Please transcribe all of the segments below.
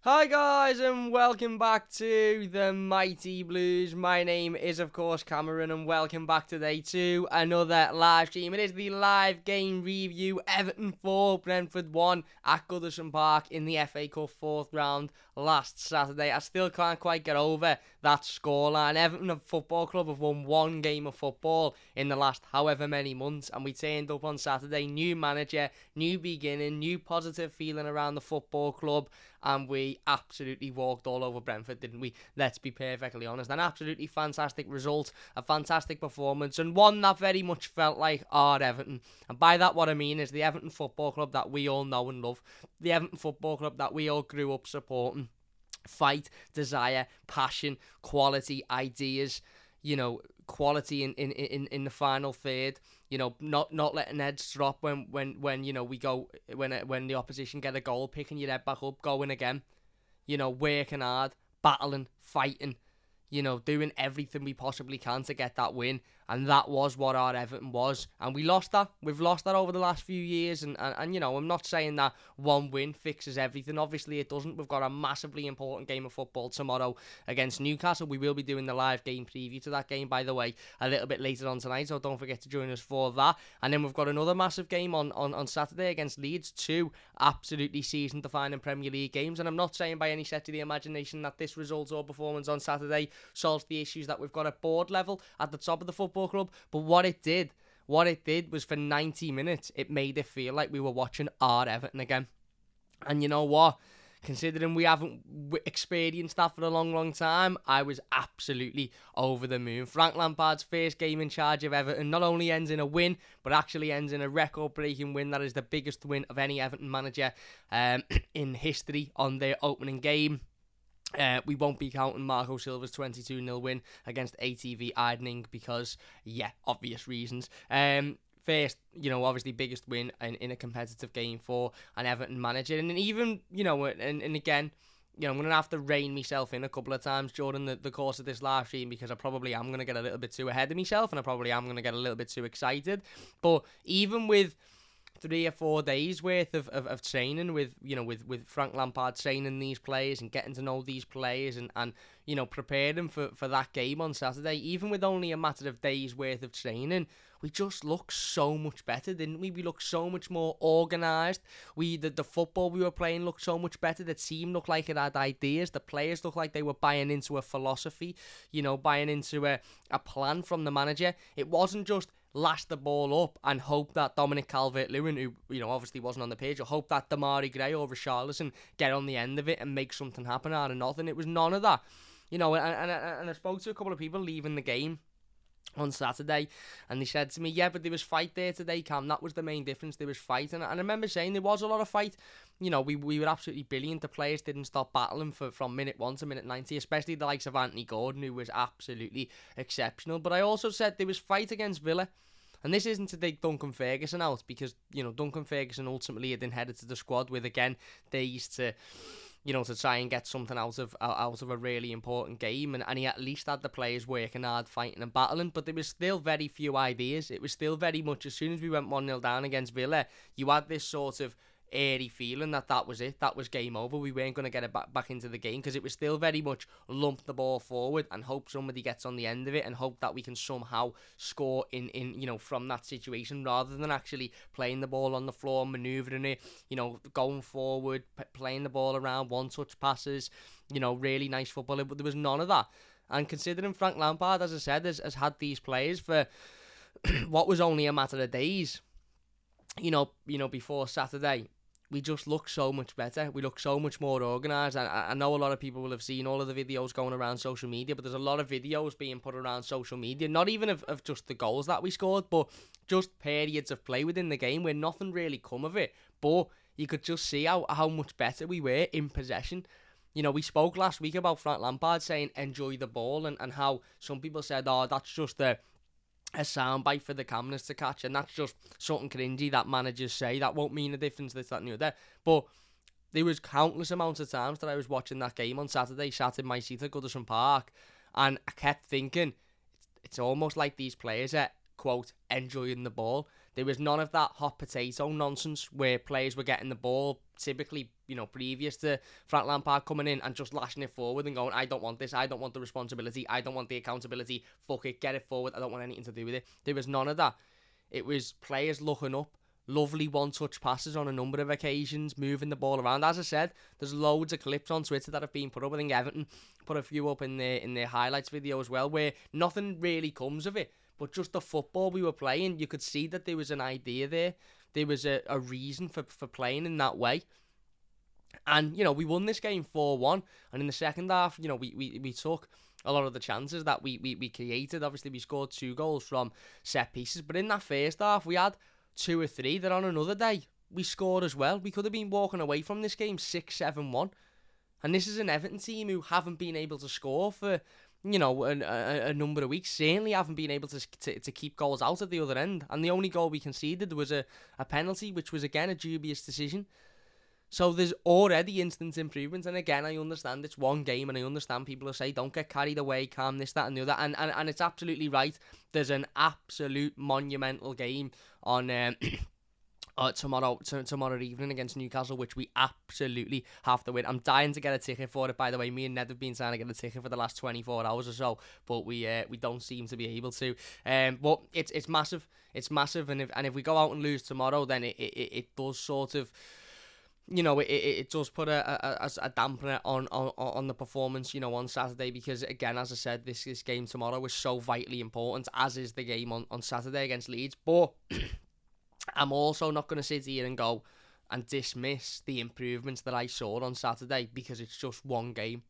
Hi guys and welcome back to the Mighty Blues. My name is of course Cameron and welcome back today to another live stream. It is the live game review. Everton 4, Brentford 1 at Goodison Park in the FA Cup 4th round last Saturday. I still can't quite get over that scoreline. Everton Football Club have won one game of football in the last however many months, and we turned up on Saturday. New manager, new beginning, new positive feeling around the football club, and we absolutely walked all over Brentford, didn't we? Let's be perfectly honest. An absolutely fantastic result, a fantastic performance, and one that very much felt like our Everton. And by that, what I mean is the Everton Football Club that we all know and love, the Everton Football Club that we all grew up supporting. Fight, desire, passion, quality, ideas, quality in the final third. Not letting heads drop when we go when the opposition get a goal, picking your head back up, going again. Working hard, battling, fighting. Doing everything we possibly can to get that win. And that was what our Everton was. And we lost that. We've lost that over the last few years. And I'm not saying that one win fixes everything. Obviously, it doesn't. We've got a massively important game of football tomorrow against Newcastle. We will be doing the live game preview to that game, by the way, a little bit later on tonight. So don't forget to join us for that. And then we've got another massive game on Saturday against Leeds. 2 absolutely season-defining Premier League games. And I'm not saying by any stretch of the imagination that this result or performance on Saturday solves the issues that we've got at board level at the top of the football club, but what it did was for 90 minutes it made it feel like we were watching our Everton again. And you know what, considering we haven't experienced that for a long time, I was absolutely over the moon. Frank Lampard's first game in charge of Everton not only ends in a win, but actually ends in a record-breaking win. That is the biggest win of any Everton manager in history on their opening game. We won't be counting Marco Silva's 22-0 win against ATV Eidening because, obvious reasons. First, obviously biggest win in a competitive game for an Everton manager. And even, and again, I'm going to have to rein myself in a couple of times during the course of this live stream because I probably am going to get a little bit too ahead of myself and I probably am going to get a little bit too excited. But even with 3 or 4 days worth of training with Frank Lampard training these players and getting to know these players and preparing for that game on Saturday, even with only a matter of days worth of training, we just looked so much better, didn't we? We looked so much more organised. The football we were playing looked so much better. The team looked like it had ideas. The players looked like they were buying into a philosophy, buying into a plan from the manager. It wasn't just lash the ball up and hope that Dominic Calvert-Lewin, who obviously wasn't on the page, or hope that Damari Gray or Richarlison get on the end of it and make something happen out of nothing. It was none of that. And I spoke to a couple of people leaving the game on Saturday, and they said to me, yeah, but there was fight there today, Cam. That was the main difference. There was fight, and I remember saying there was a lot of fight. We were absolutely brilliant. The players didn't stop battling from minute 1 to minute 90, especially the likes of Anthony Gordon, who was absolutely exceptional. But I also said there was fight against Villa. And this isn't to take Duncan Ferguson out because, Duncan Ferguson ultimately had inherited the squad with, again, days to try and get something out of a really important game. And he at least had the players working hard, fighting and battling. But there was still very few ideas. It was still very much, as soon as we went 1-0 down against Villa, you had this sort of airy feeling that was it, that was game over. We weren't going to get it back into the game because it was still very much lump the ball forward and hope somebody gets on the end of it and hope that we can somehow score in from that situation rather than actually playing the ball on the floor, manoeuvring it, going forward, playing the ball around, one-touch passes, really nice football. But there was none of that. And considering Frank Lampard, as I said, has had these players for what was only a matter of days, before Saturday, we just look so much better. We look so much more organised. I know a lot of people will have seen all of the videos going around social media, but there's a lot of videos being put around social media, not even of just the goals that we scored, but just periods of play within the game where nothing really come of it. But you could just see how much better we were in possession. We spoke last week about Frank Lampard saying enjoy the ball and how some people said, oh, that's just a soundbite for the cameras to catch, and that's just something cringy that managers say. That won't mean a difference, this, that, and the other. But there was countless amounts of times that I was watching that game on Saturday, sat in my seat at Goodison Park, and I kept thinking, it's almost like these players are, quote, enjoying the ball. There was none of that hot potato nonsense where players were getting the ball, typically, previous to Frank Lampard coming in and just lashing it forward and going, I don't want this, I don't want the responsibility, I don't want the accountability, fuck it, get it forward, I don't want anything to do with it. There was none of that. It was players looking up, lovely one-touch passes on a number of occasions, moving the ball around. As I said, there's loads of clips on Twitter that have been put up. I think Everton put a few up in their highlights video as well, where nothing really comes of it, but just the football we were playing, you could see that there was an idea there. There was a reason for playing in that way. And, we won this game 4-1. And in the second half, we took a lot of the chances that we created. Obviously, we scored 2 goals from set pieces. But in that first half, we had 2 or 3 that on another day we scored as well. We could have been walking away from this game 6-7-1. And this is an Everton team who haven't been able to score for, a number of weeks. Certainly haven't been able to keep goals out at the other end. And the only goal we conceded was a penalty, which was, again, a dubious decision. So there's already instant improvement. And again, I understand it's one game, and I understand people will say, don't get carried away, calm, this, that, and the other. And it's absolutely right. There's an absolute monumental game on tomorrow evening against Newcastle, which we absolutely have to win. I'm dying to get a ticket for it, by the way. Me and Ned have been trying to get a ticket for the last 24 hours or so, but we don't seem to be able to. But it's massive. It's massive, and if we go out and lose tomorrow, then it does sort of, it does put a dampener on the performance, on Saturday, because, again, as I said, this game tomorrow is so vitally important, as is the game on Saturday against Leeds. But I'm also not going to sit here and go and dismiss the improvements that I saw on Saturday, because it's just one game.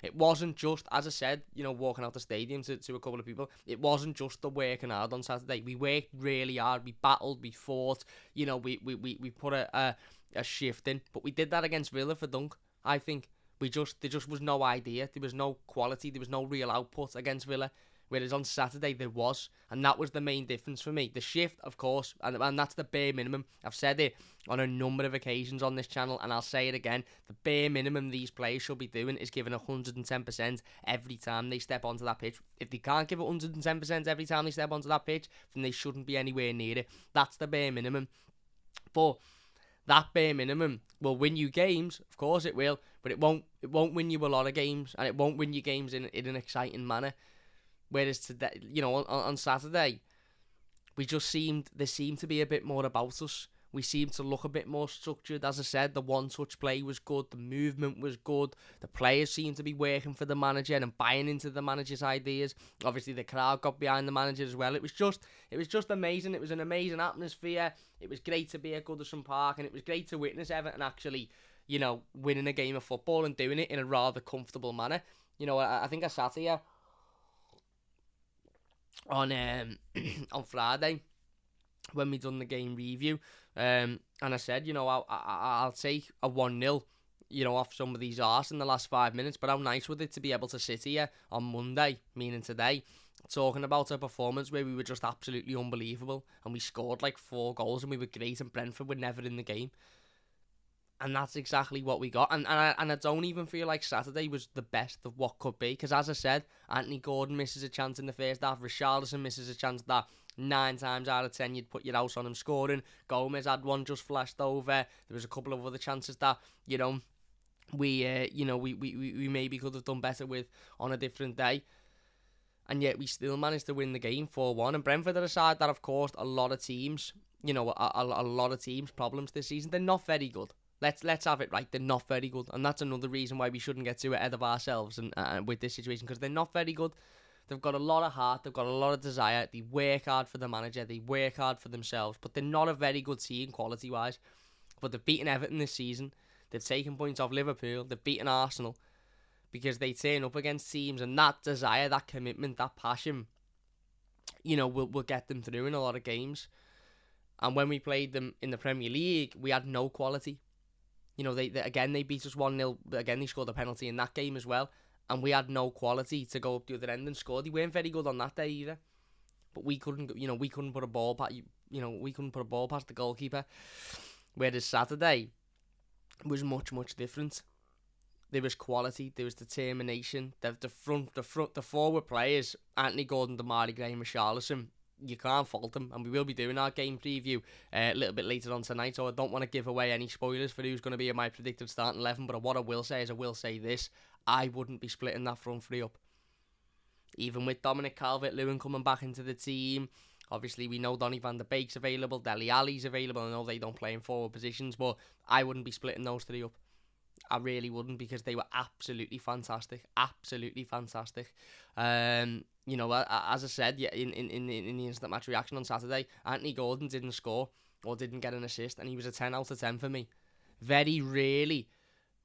It wasn't just, as I said, walking out the stadium to a couple of people, it wasn't just the working hard on Saturday. We worked really hard, we battled, we fought, we put a shift in, but we did that against Villa for Dunk. I think there just was no idea, there was no quality, there was no real output against Villa, whereas on Saturday there was, and that was the main difference for me. The shift, of course, and that's the bare minimum. I've said it on a number of occasions on this channel, and I'll say it again, the bare minimum these players should be doing is giving 110% every time they step onto that pitch. If they can't give 110% every time they step onto that pitch, then they shouldn't be anywhere near it. That's the bare minimum. But that bare minimum will win you games, of course it will, but it won't win you a lot of games, and it won't win you games in an exciting manner. Whereas today, on Saturday, there seemed to be a bit more about us. We seemed to look a bit more structured. As I said, the one-touch play was good, the movement was good, the players seemed to be working for the manager and buying into the manager's ideas. Obviously, the crowd got behind the manager as well. It was just amazing. It was an amazing atmosphere. It was great to be at Goodison Park, and it was great to witness Everton actually, winning a game of football and doing it in a rather comfortable manner. I think I sat here on Friday when we done the game review, and I said, I'll take a 1-0, off some of these arse in the last 5 minutes, but how nice would it to be able to sit here on Monday, meaning today, talking about a performance where we were just absolutely unbelievable, and we scored like 4 goals, and we were great, and Brentford were never in the game. And that's exactly what we got. And I don't even feel like Saturday was the best of what could be. Because as I said, Anthony Gordon misses a chance in the first half. Richarlison misses a chance that 9 times out of 10 you'd put your house on him scoring. Gomez had one just flashed over. There was a couple of other chances that, we maybe could have done better with on a different day. And yet we still managed to win the game 4-1. And Brentford are a side that have caused a lot of teams, a lot of teams problems this season. They're not very good. Let's have it right. They're not very good, and that's another reason why we shouldn't get too ahead of ourselves and with this situation, because they're not very good. They've got a lot of heart. They've got a lot of desire. They work hard for the manager. They work hard for themselves, but they're not a very good team quality-wise. But they've beaten Everton this season. They've taken points off Liverpool. They've beaten Arsenal because they turn up against teams, and that desire, that commitment, that passion, will get them through in a lot of games. And when we played them in the Premier League, we had no quality. They beat us 1-0. Again, they scored a penalty in that game as well. And we had no quality to go up the other end and score. They weren't very good on that day either. But we couldn't put a ball past the goalkeeper. Whereas Saturday was much, much different. There was quality, there was determination. The forward players, Anthony Gordon, Damari Gray, and Richarlison, you can't fault them, and we will be doing our game preview a little bit later on tonight, so I don't want to give away any spoilers for who's going to be in my predicted starting 11, but what I will say is I will say this: I wouldn't be splitting that front three up. Even with Dominic Calvert-Lewin coming back into the team, obviously we know Donny van de Beek's available, Dele Alli's available. I know they don't play in forward positions, but I wouldn't be splitting those three up. I really wouldn't, because they were absolutely fantastic. Absolutely fantastic. You know, as I said, in the instant match reaction on Saturday, Anthony Gordon didn't score or didn't get an assist, and he was a 10 out of 10 for me. Very rarely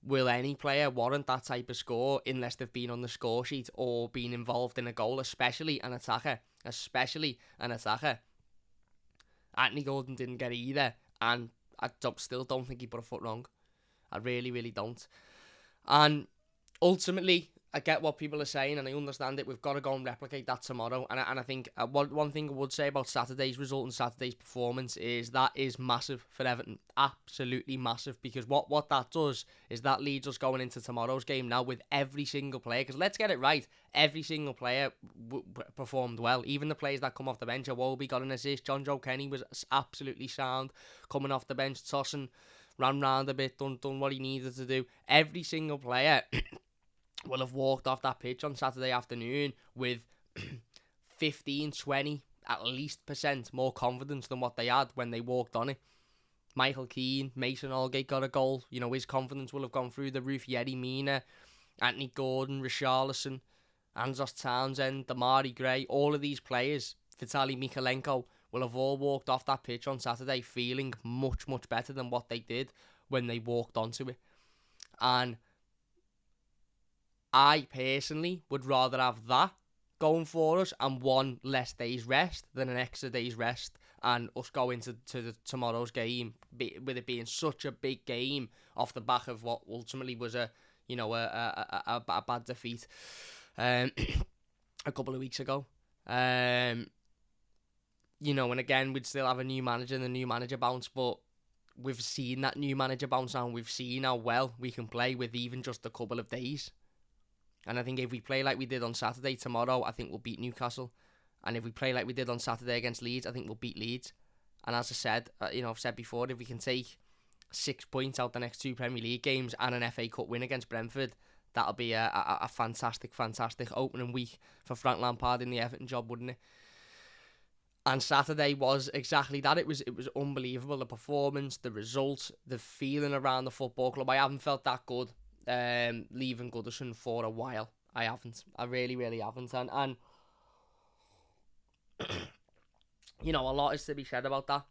will any player warrant that type of score unless they've been on the score sheet or been involved in a goal, especially an attacker. Anthony Gordon didn't get it either, and I still don't think he put a foot wrong. I really, really don't. And ultimately, I get what people are saying, and I understand it. We've got to go and replicate that tomorrow. And I think one thing I would say about Saturday's result and Saturday's performance is that is massive for Everton. Absolutely massive, because what that does is that leads us going into tomorrow's game now with every single player. Because let's get it right, every single player performed well. Even the players that come off the bench. Iwobi got an assist. John Joe Kenny was absolutely sound coming off the bench, tossing, ran round a bit, done what he needed to do. Every single player will have walked off that pitch on Saturday afternoon with 15, 20, at least % more confidence than what they had when they walked on it. Michael Keane, Mason Holgate got a goal. You know, his confidence will have gone through the roof. Yerry Mina, Anthony Gordon, Richarlison, Anzos Townsend, Damari Gray, all of these players, Vitaly Mikalenko, will have all walked off that pitch on Saturday feeling much, much better than what they did when they walked onto it. And I personally would rather have that going for us and one less day's rest than an extra day's rest, and us go into tomorrow's game with it being such a big game off the back of what ultimately was a bad defeat a couple of weeks ago. You know, and again, we'd still have a new manager and the new manager bounce, but we've seen that new manager bounce and we've seen how well we can play with even just a couple of days. And I think if we play like we did on Saturday tomorrow, I think we'll beat Newcastle. And if we play like we did on Saturday against Leeds, I think we'll beat Leeds. And as I said, I've said before, if we can take 6 points out the next two Premier League games and an FA Cup win against Brentford, that'll be a fantastic, fantastic opening week for Frank Lampard in the Everton job, wouldn't it? And Saturday was exactly that. It was unbelievable. The performance, the result, the feeling around the football club. I haven't felt that good leaving Goodison for a while. I haven't. I really, really haven't. And you know, a lot is to be said about that.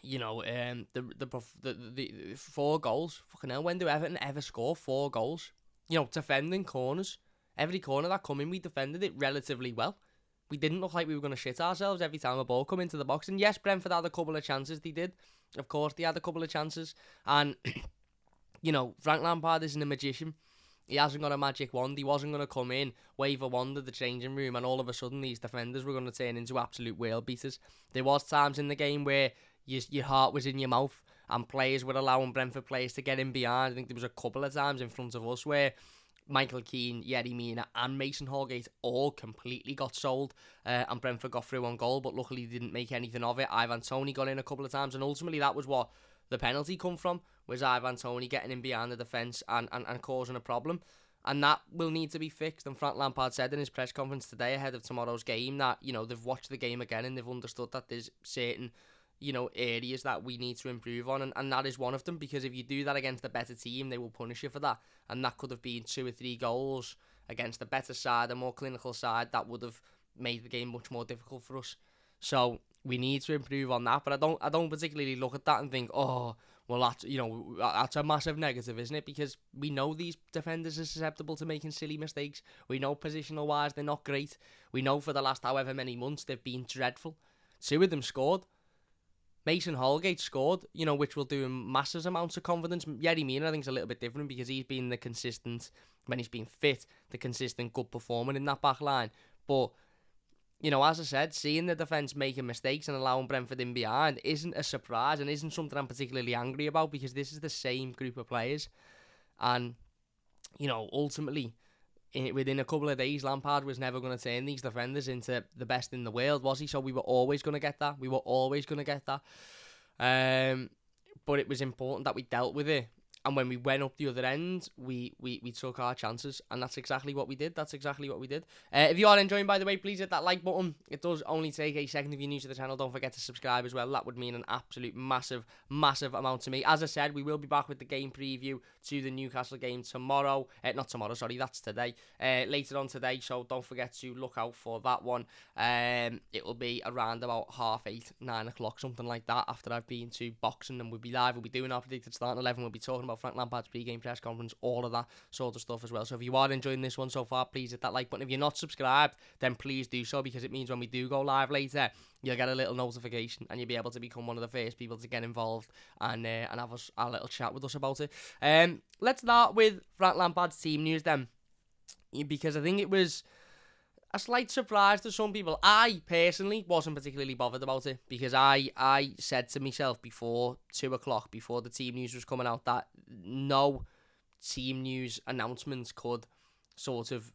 You know, the 4 goals. Fucking hell, when do Everton ever score 4 goals? You know, defending corners. Every corner that come in, we defended it relatively well. We didn't look like we were going to shit ourselves every time a ball come into the box. And yes, Brentford had a couple of chances. They did. Of course, they had a couple of chances. And, you know, Frank Lampard isn't a magician. He hasn't got a magic wand. He wasn't going to come in, wave a wand at the changing room, and all of a sudden these defenders were going to turn into absolute world beaters. There was times in the game where your heart was in your mouth and players were allowing Brentford players to get in behind. I think there was a couple of times in front of us where Michael Keane, Yerry Mina and Mason Holgate all completely got sold and Brentford got through on goal, but luckily didn't make anything of it. Ivan Toney got in a couple of times, and ultimately that was what the penalty come from, was Ivan Toney getting in behind the defence and causing a problem. And that will need to be fixed. And Frank Lampard said in his press conference today ahead of tomorrow's game that, you know, they've watched the game again and they've understood that there's certain, you know, areas that we need to improve on, and that is one of them, because if you do that against a better team, they will punish you for that. And that could have been 2 or 3 goals against a better side, a more clinical side, that would have made the game much more difficult for us. So we need to improve on that, but I don't particularly look at that and think, oh, well, that's a massive negative, isn't it? Because we know these defenders are susceptible to making silly mistakes. We know positional wise they're not great. We know for the last however many months they've been dreadful. 2 of them scored. Mason Holgate scored, you know, which will do him massive amounts of confidence. Yerry Mina, I think, is a little bit different because he's been the consistent, when he's been fit, the consistent good performer in that back line. But, you know, as I said, seeing the defence making mistakes and allowing Brentford in behind isn't a surprise and isn't something I'm particularly angry about, because this is the same group of players. And, you know, ultimately, within a couple of days, Lampard was never going to turn these defenders into the best in the world, was he? So we were always going to get that. But it was important that we dealt with it. And when we went up the other end, we took our chances. And that's exactly what we did. If you are enjoying, by the way, please hit that like button. It does only take a second if you're new to the channel. Don't forget to subscribe as well. That would mean an absolute massive amount to me. As I said, we will be back with the game preview to the Newcastle game tomorrow. Not tomorrow, sorry, that's today. Later on today, so don't forget to look out for that one. It will be around about 8:30, 9 o'clock, something like that, after I've been to boxing, and we'll be live. We'll be doing our predicted starting 11. We'll be talking about Frank Lampard's pre-game press conference, all of that sort of stuff as well. So if you are enjoying this one so far, please hit that like button. If you're not subscribed, then please do so, because it means when we do go live later, you'll get a little notification and you'll be able to become one of the first people to get involved and have a little chat with us about it. Let's start with Frank Lampard's team news then, because I think it was a slight surprise to some people. I personally wasn't particularly bothered about it, because I said to myself before 2 o'clock, before the team news was coming out, that no team news announcements could sort of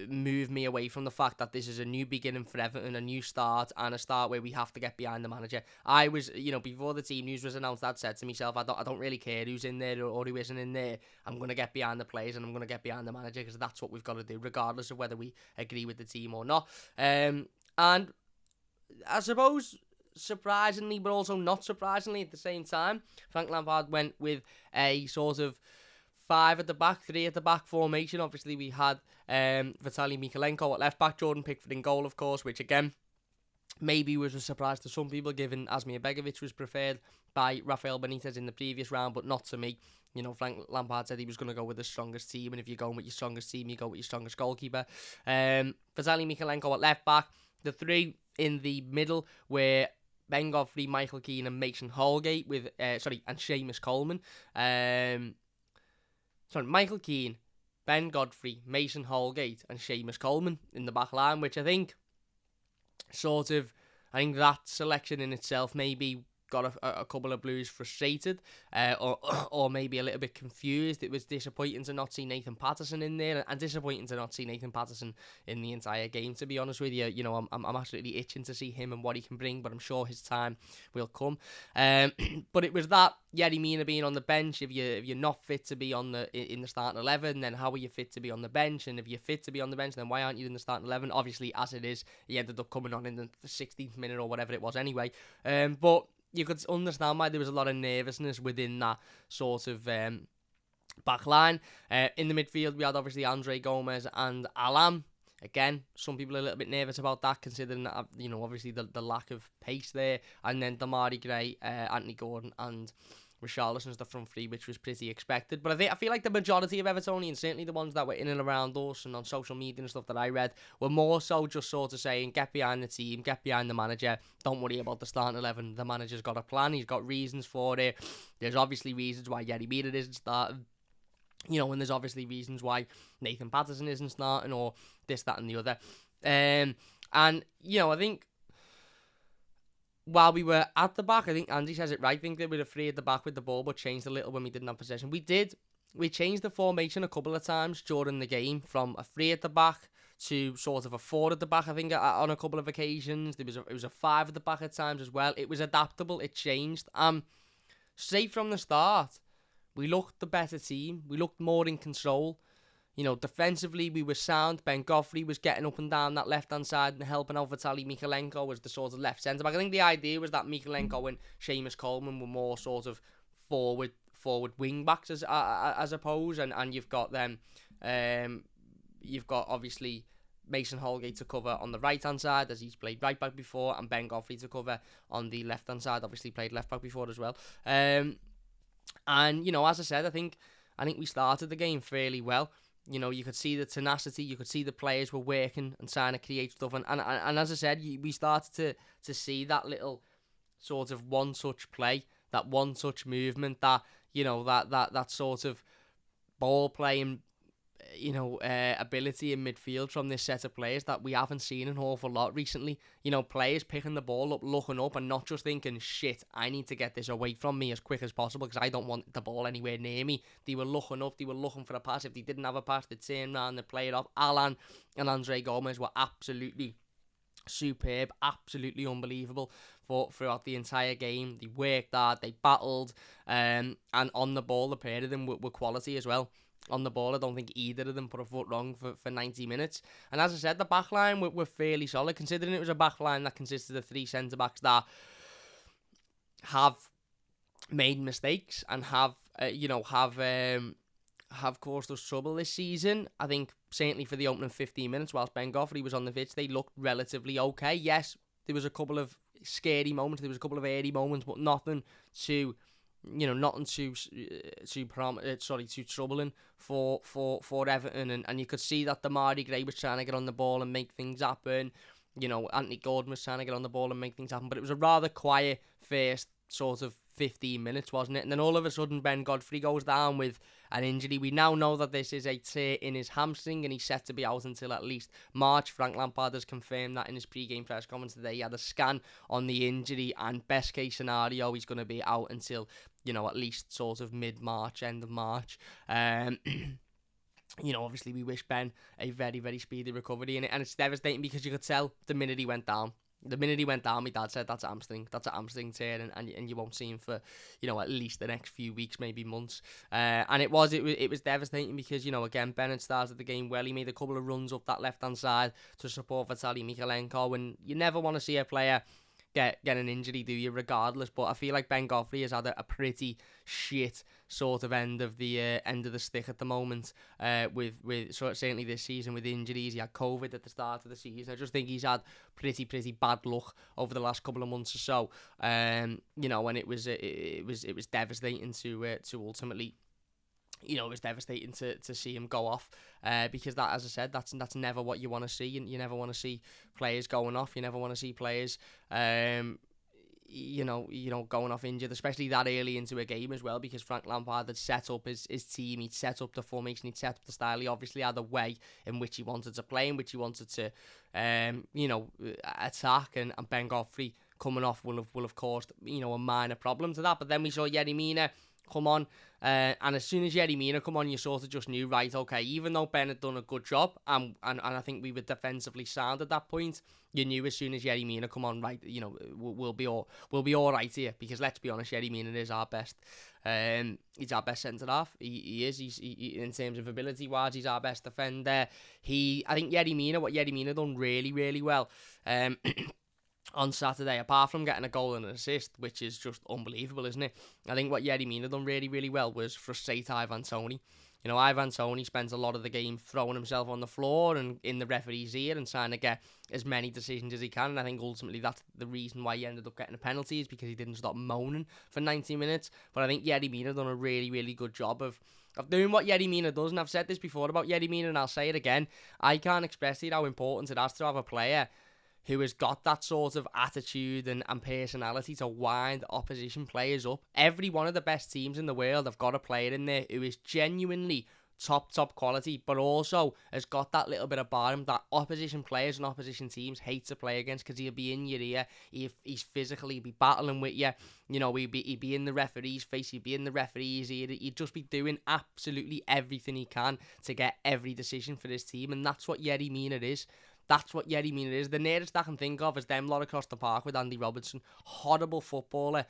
move me away from the fact that this is a new beginning for Everton, a new start, and a start where we have to get behind the manager. I was, before the team news was announced, I'd said to myself, I don't really care who's in there or who isn't in there. I'm going to get behind the players and I'm going to get behind the manager, because that's what we've got to do, regardless of whether we agree with the team or not. And I suppose, surprisingly, but also not surprisingly at the same time, Frank Lampard went with a sort of 5 at the back, 3 at the back formation. Obviously, we had Vitaly Mykolenko at left back, Jordan Pickford in goal, of course, which again maybe was a surprise to some people, given Asmir Begovic was preferred by Rafael Benitez in the previous round, but not to me. Frank Lampard said he was going to go with the strongest team, and if you're going with your strongest team, you go with your strongest goalkeeper. Vitaly Mykolenko at left back. The 3 in the middle were Ben Godfrey, Michael Keane, and Mason Holgate and Seamus Coleman. Michael Keane, Ben Godfrey, Mason Holgate, and Seamus Coleman in the back line, which I think that selection in itself maybe got a couple of Blues frustrated, or maybe a little bit confused. It was disappointing to not see Nathan Patterson in there, and disappointing to not see Nathan Patterson in the entire game, to be honest with you. I'm absolutely itching to see him and what he can bring, but I'm sure his time will come. But it was that Yerry Mina being on the bench. If you're not fit to be in the starting 11, then how are you fit to be on the bench? And if you're fit to be on the bench, then why aren't you in the starting 11? Obviously, as it is, he ended up coming on in the 16th minute or whatever it was anyway. But you could understand why there was a lot of nervousness within that sort of back line. In the midfield, we had obviously Andre Gomez and Alam. Again, some people are a little bit nervous about that, considering that, obviously the lack of pace there. And then Damari Gray, Anthony Gordon, and Richarlison's the front 3, which was pretty expected. But I feel like the majority of Evertonians, certainly the ones that were in and around us and on social media and stuff that I read, were more so just sort of saying, get behind the team, get behind the manager, don't worry about the starting 11. The manager's got a plan, he's got reasons for it. There's obviously reasons why Yerry Mina isn't starting, and there's obviously reasons why Nathan Patterson isn't starting, or this, that, and the other. And I think while we were at the back, I think Andy says it right. I think they were 3 at the back with the ball, but changed a little when we didn't have possession. We changed the formation a couple of times during the game, from a 3 at the back to sort of a 4 at the back, I think, on a couple of occasions. It was a 5 at the back at times as well. It was adaptable, it changed. Straight from the start, we looked the better team. We looked more in control. Defensively, we were sound. Ben Godfrey was getting up and down that left-hand side and helping out Vitaly Mykolenko as the sort of left centre-back. I think the idea was that Mykolenko and Seamus Coleman were more sort of forward wing-backs, as I suppose. And you've got them... you've got, obviously, Mason Holgate to cover on the right-hand side, as he's played right-back before, and Ben Godfrey to cover on the left-hand side, obviously played left-back before as well. And, as I said, I think we started the game fairly well. You could see the tenacity, you could see the players were working and trying to create stuff. And as I said, we started to see that little sort of one-touch play, that one-touch movement, that, that sort of ball playing, ability in midfield from this set of players that we haven't seen an awful lot recently. Players picking the ball up, looking up, and not just thinking, shit, I need to get this away from me as quick as possible because I don't want the ball anywhere near me. They were looking up, they were looking for a pass. If they didn't have a pass, they'd turn around and play it off. Alan and Andre Gomez were absolutely superb, absolutely unbelievable throughout the entire game. They worked hard, they battled, and on the ball, the pair of them were quality as well. On the ball, I don't think either of them put a foot wrong for 90 minutes. And as I said, the back line were fairly solid, considering it was a back line that consisted of 3 centre-backs that have made mistakes and have caused us trouble this season. I think certainly for the opening 15 minutes whilst Ben Godfrey was on the pitch, they looked relatively okay. Yes, there was a couple of scary moments, there was a couple of early moments, but nothing too troubling for Everton, and you could see that Damari Gray was trying to get on the ball and make things happen. Anthony Gordon was trying to get on the ball and make things happen, but it was a rather quiet first sort of 15 minutes, wasn't it? And then all of a sudden Ben Godfrey goes down with an injury. We now know that this is a tear in his hamstring and he's set to be out until at least March. Frank Lampard has confirmed that in his pre-game press conference today. He had a scan on the injury, and best case scenario, he's going to be out until, at least sort of mid-March, end of March. Obviously we wish Ben a very, very speedy recovery, and it's devastating because you could tell the minute he went down. My dad said that's a hamstring tear, and you won't see him for, at least the next few weeks, maybe months. And it was devastating because, again, Bennett started the game well. He made a couple of runs up that left-hand side to support Vitaly Mykolenko, and you never want to see a player get an injury, do you, regardless? But I feel like Ben Godfrey has had a pretty shit sort of end of the stick at the moment, with certainly this season with injuries. He had COVID at the start of the season. I just think he's had pretty bad luck over the last couple of months or so. And it was devastating to ultimately, it was devastating to see him go off, because that, as I said, that's never what you want to see, and you never want to see players going off. You never want to see players, going off injured, especially that early into a game as well, because Frank Lampard had set up his team, he'd set up the formation, he'd set up the style. He obviously had a way in which he wanted to play, in which he wanted to, attack, and Ben Godfrey coming off will have caused, a minor problem to that. But then we saw Yerry Mina come on, and as soon as Yerry Mina come on, you sort of just knew, right, okay, even though Ben had done a good job, and I think we were defensively sound at that point, you knew as soon as Yerry Mina come on, right, we'll be all right here, because let's be honest, Yerry Mina is our best. He's our best centre half. He is. He's in terms of ability wise, he's our best defender. I think what Yerry Mina done really, really well. On Saturday, apart from getting a goal and an assist, which is just unbelievable, isn't it? I think what Yerry Mina done really, really well was frustrate Ivan Toney. Ivan Toney spends a lot of the game throwing himself on the floor and in the referee's ear and trying to get as many decisions as he can. And I think ultimately that's the reason why he ended up getting a penalty, is because he didn't stop moaning for 90 minutes. But I think Yerry Mina done a really, really good job of doing what Yerry Mina does. And I've said this before about Yerry Mina, and I'll say it again. I can't express how important it is to have a player who has got that sort of attitude and personality to wind opposition players up. Every one of the best teams in the world have got a player in there who is genuinely top quality, but also has got that little bit about him that opposition players and opposition teams hate to play against, because he'll be in your ear, he's physically, he'll be battling with you, he'd be in the referee's face, he'd be in the referee's ear, he'd just be doing absolutely everything he can to get every decision for his team, and that's what Yerry Mina is. That's what Yerry Mina is. The nearest I can think of is them lot across the park with Andy Robertson. Horrible footballer,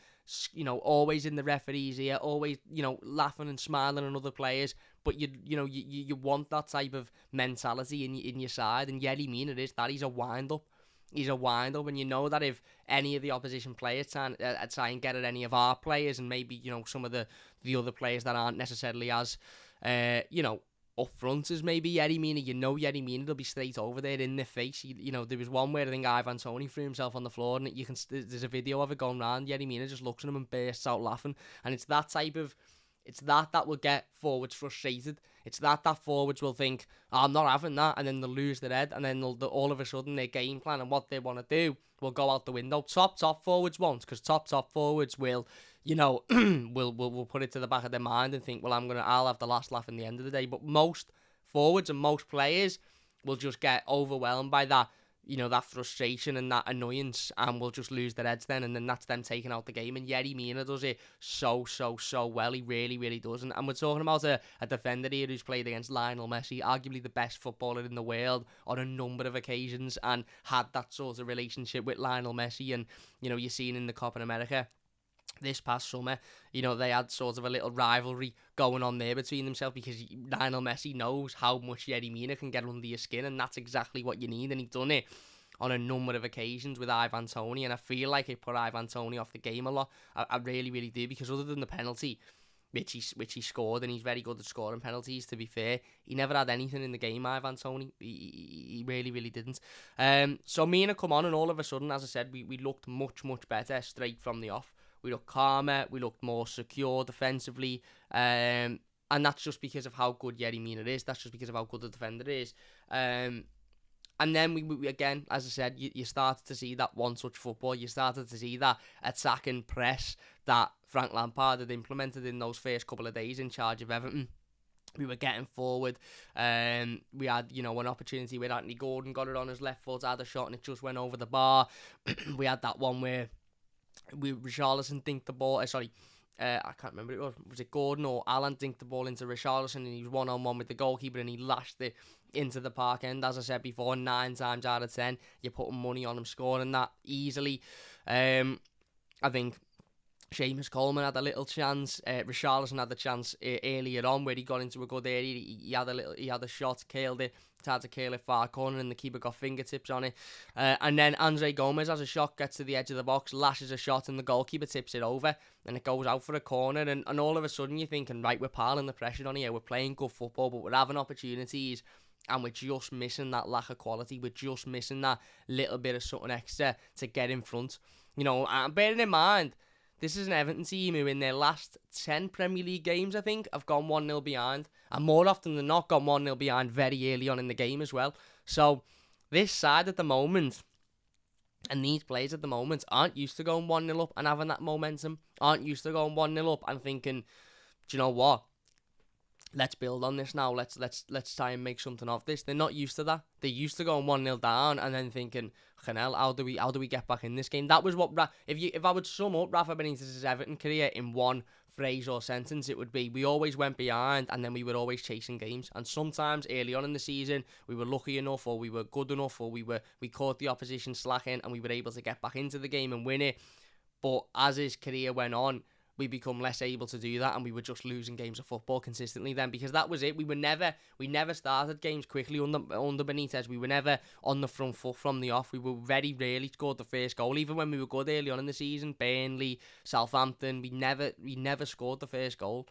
always in the referee's ear, always, laughing and smiling at other players. But you want that type of mentality in your side, and Yerry Mina is that. He's a wind-up. He's a wind-up, and you know that if any of the opposition players try and get at any of our players, and maybe, some of the other players that aren't necessarily as, up front as maybe Yerry Mina, Yerry Mina will be straight over there in their face. There was one where I think Ivan Toney threw himself on the floor, and there's a video of it going around. Yerry Mina just looks at him and bursts out laughing, and it's that will get forwards frustrated. It's that forwards will think, I'm not having that, and then they'll lose their head, and then all of a sudden their game plan and what they want to do will go out the window. Top forwards won't, because top forwards will, will put it to the back of their mind and think, well, I'll have the last laugh in the end of the day. But most forwards and most players will just get overwhelmed by that, that frustration and that annoyance, and will just lose their heads then, and then that's them taking out the game. And Yerry Mina does it so well. He really, really does. And we're talking about a defender here who's played against Lionel Messi, arguably the best footballer in the world on a number of occasions, and had that sort of relationship with Lionel Messi. And, you're seeing in the Copa America this past summer, they had sort of a little rivalry going on there between themselves, because Lionel Messi knows how much Yerry Mina can get under your skin, and that's exactly what you need. And he's done it on a number of occasions with Ivan Toney, and I feel like it put Ivan Toney off the game a lot. I really, really do, because other than the penalty, which he scored, and he's very good at scoring penalties, to be fair, he never had anything in the game, Ivan Toney. He really, really didn't. So Mina come on, and all of a sudden, as I said, we looked much better straight from the off. We looked calmer, we looked more secure defensively, and that's just because of how good Yerry Mina is. That's just because of how good the defender is. And then we again, as I said, you started to see that one-touch football. You started to see that attacking press that Frank Lampard had implemented in those first couple of days in charge of Everton. We were getting forward. We had, an opportunity where Anthony Gordon got it on his left foot, had a shot, and it just went over the bar. We had that one where Richarlison dinked the ball. I can't remember who it was. Was it Gordon or Alan dinked the ball into Richarlison, and he was one-on-one with the goalkeeper, and he lashed it into the park end. As I said before, 9 times out of 10, you're putting money on him scoring that easily. I think Seamus Coleman had a little chance. Richarlison had the chance earlier on where he got into a good area. He had a shot, curled it, tried to curl it far corner, and the keeper got fingertips on it. And then Andre Gomez has a shot, gets to the edge of the box, lashes a shot, and the goalkeeper tips it over, and it goes out for a corner. And all of a sudden you're thinking, right, we're piling the pressure on here, we're playing good football, but we're having opportunities, and we're just missing that lack of quality. We're just missing that little bit of something extra to get in front. And bearing in mind, this is an Everton team who in their last 10 Premier League games, I think, have gone 1-0 behind. And more often than not, gone 1-0 behind very early on in the game as well. So this side at the moment, and these players at the moment, aren't used to going 1-0 up and having that momentum. Aren't used to going 1-0 up and thinking, do you know what? Let's build on this now. Let's try and make something of this. They're not used to that. They're used to going 1-0 down and then thinking, hell, how do we get back in this game? That was what if I would sum up Rafa Benitez's Everton career in one phrase or sentence, it would be: we always went behind, and then we were always chasing games. And sometimes early on in the season, we were lucky enough, or we were good enough, or we caught the opposition slacking, and we were able to get back into the game and win it. But as his career went on, we become less able to do that, and we were just losing games of football consistently then, because that was it. We never started games quickly under Benitez. We were never on the front foot from the off. We were very rarely scored the first goal, even when we were good early on in the season. Burnley, Southampton, we never scored the first goal.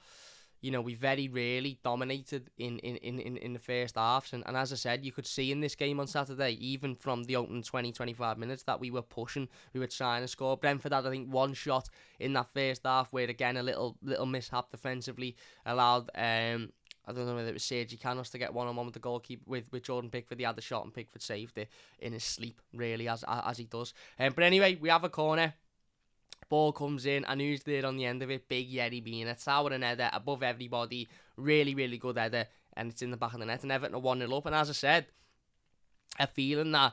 We very rarely dominated in the first halves. And as I said, you could see in this game on Saturday, even from the opening 20-25 minutes, that we were pushing, we were trying to score. Brentford had, I think, one shot in that first half where, again, a little mishap defensively allowed, I don't know whether it was Sergi Canos to get one-on-one with the goalkeeper, with Jordan Pickford. He had the shot and Pickford saved it in his sleep, really, as he does. But anyway, we have a corner. Ball comes in, and who's there on the end of it? Big Yerry Mina, towering header above everybody, really, really good header, and it's in the back of the net, and Everton are 1-0 up. And as I said, a feeling that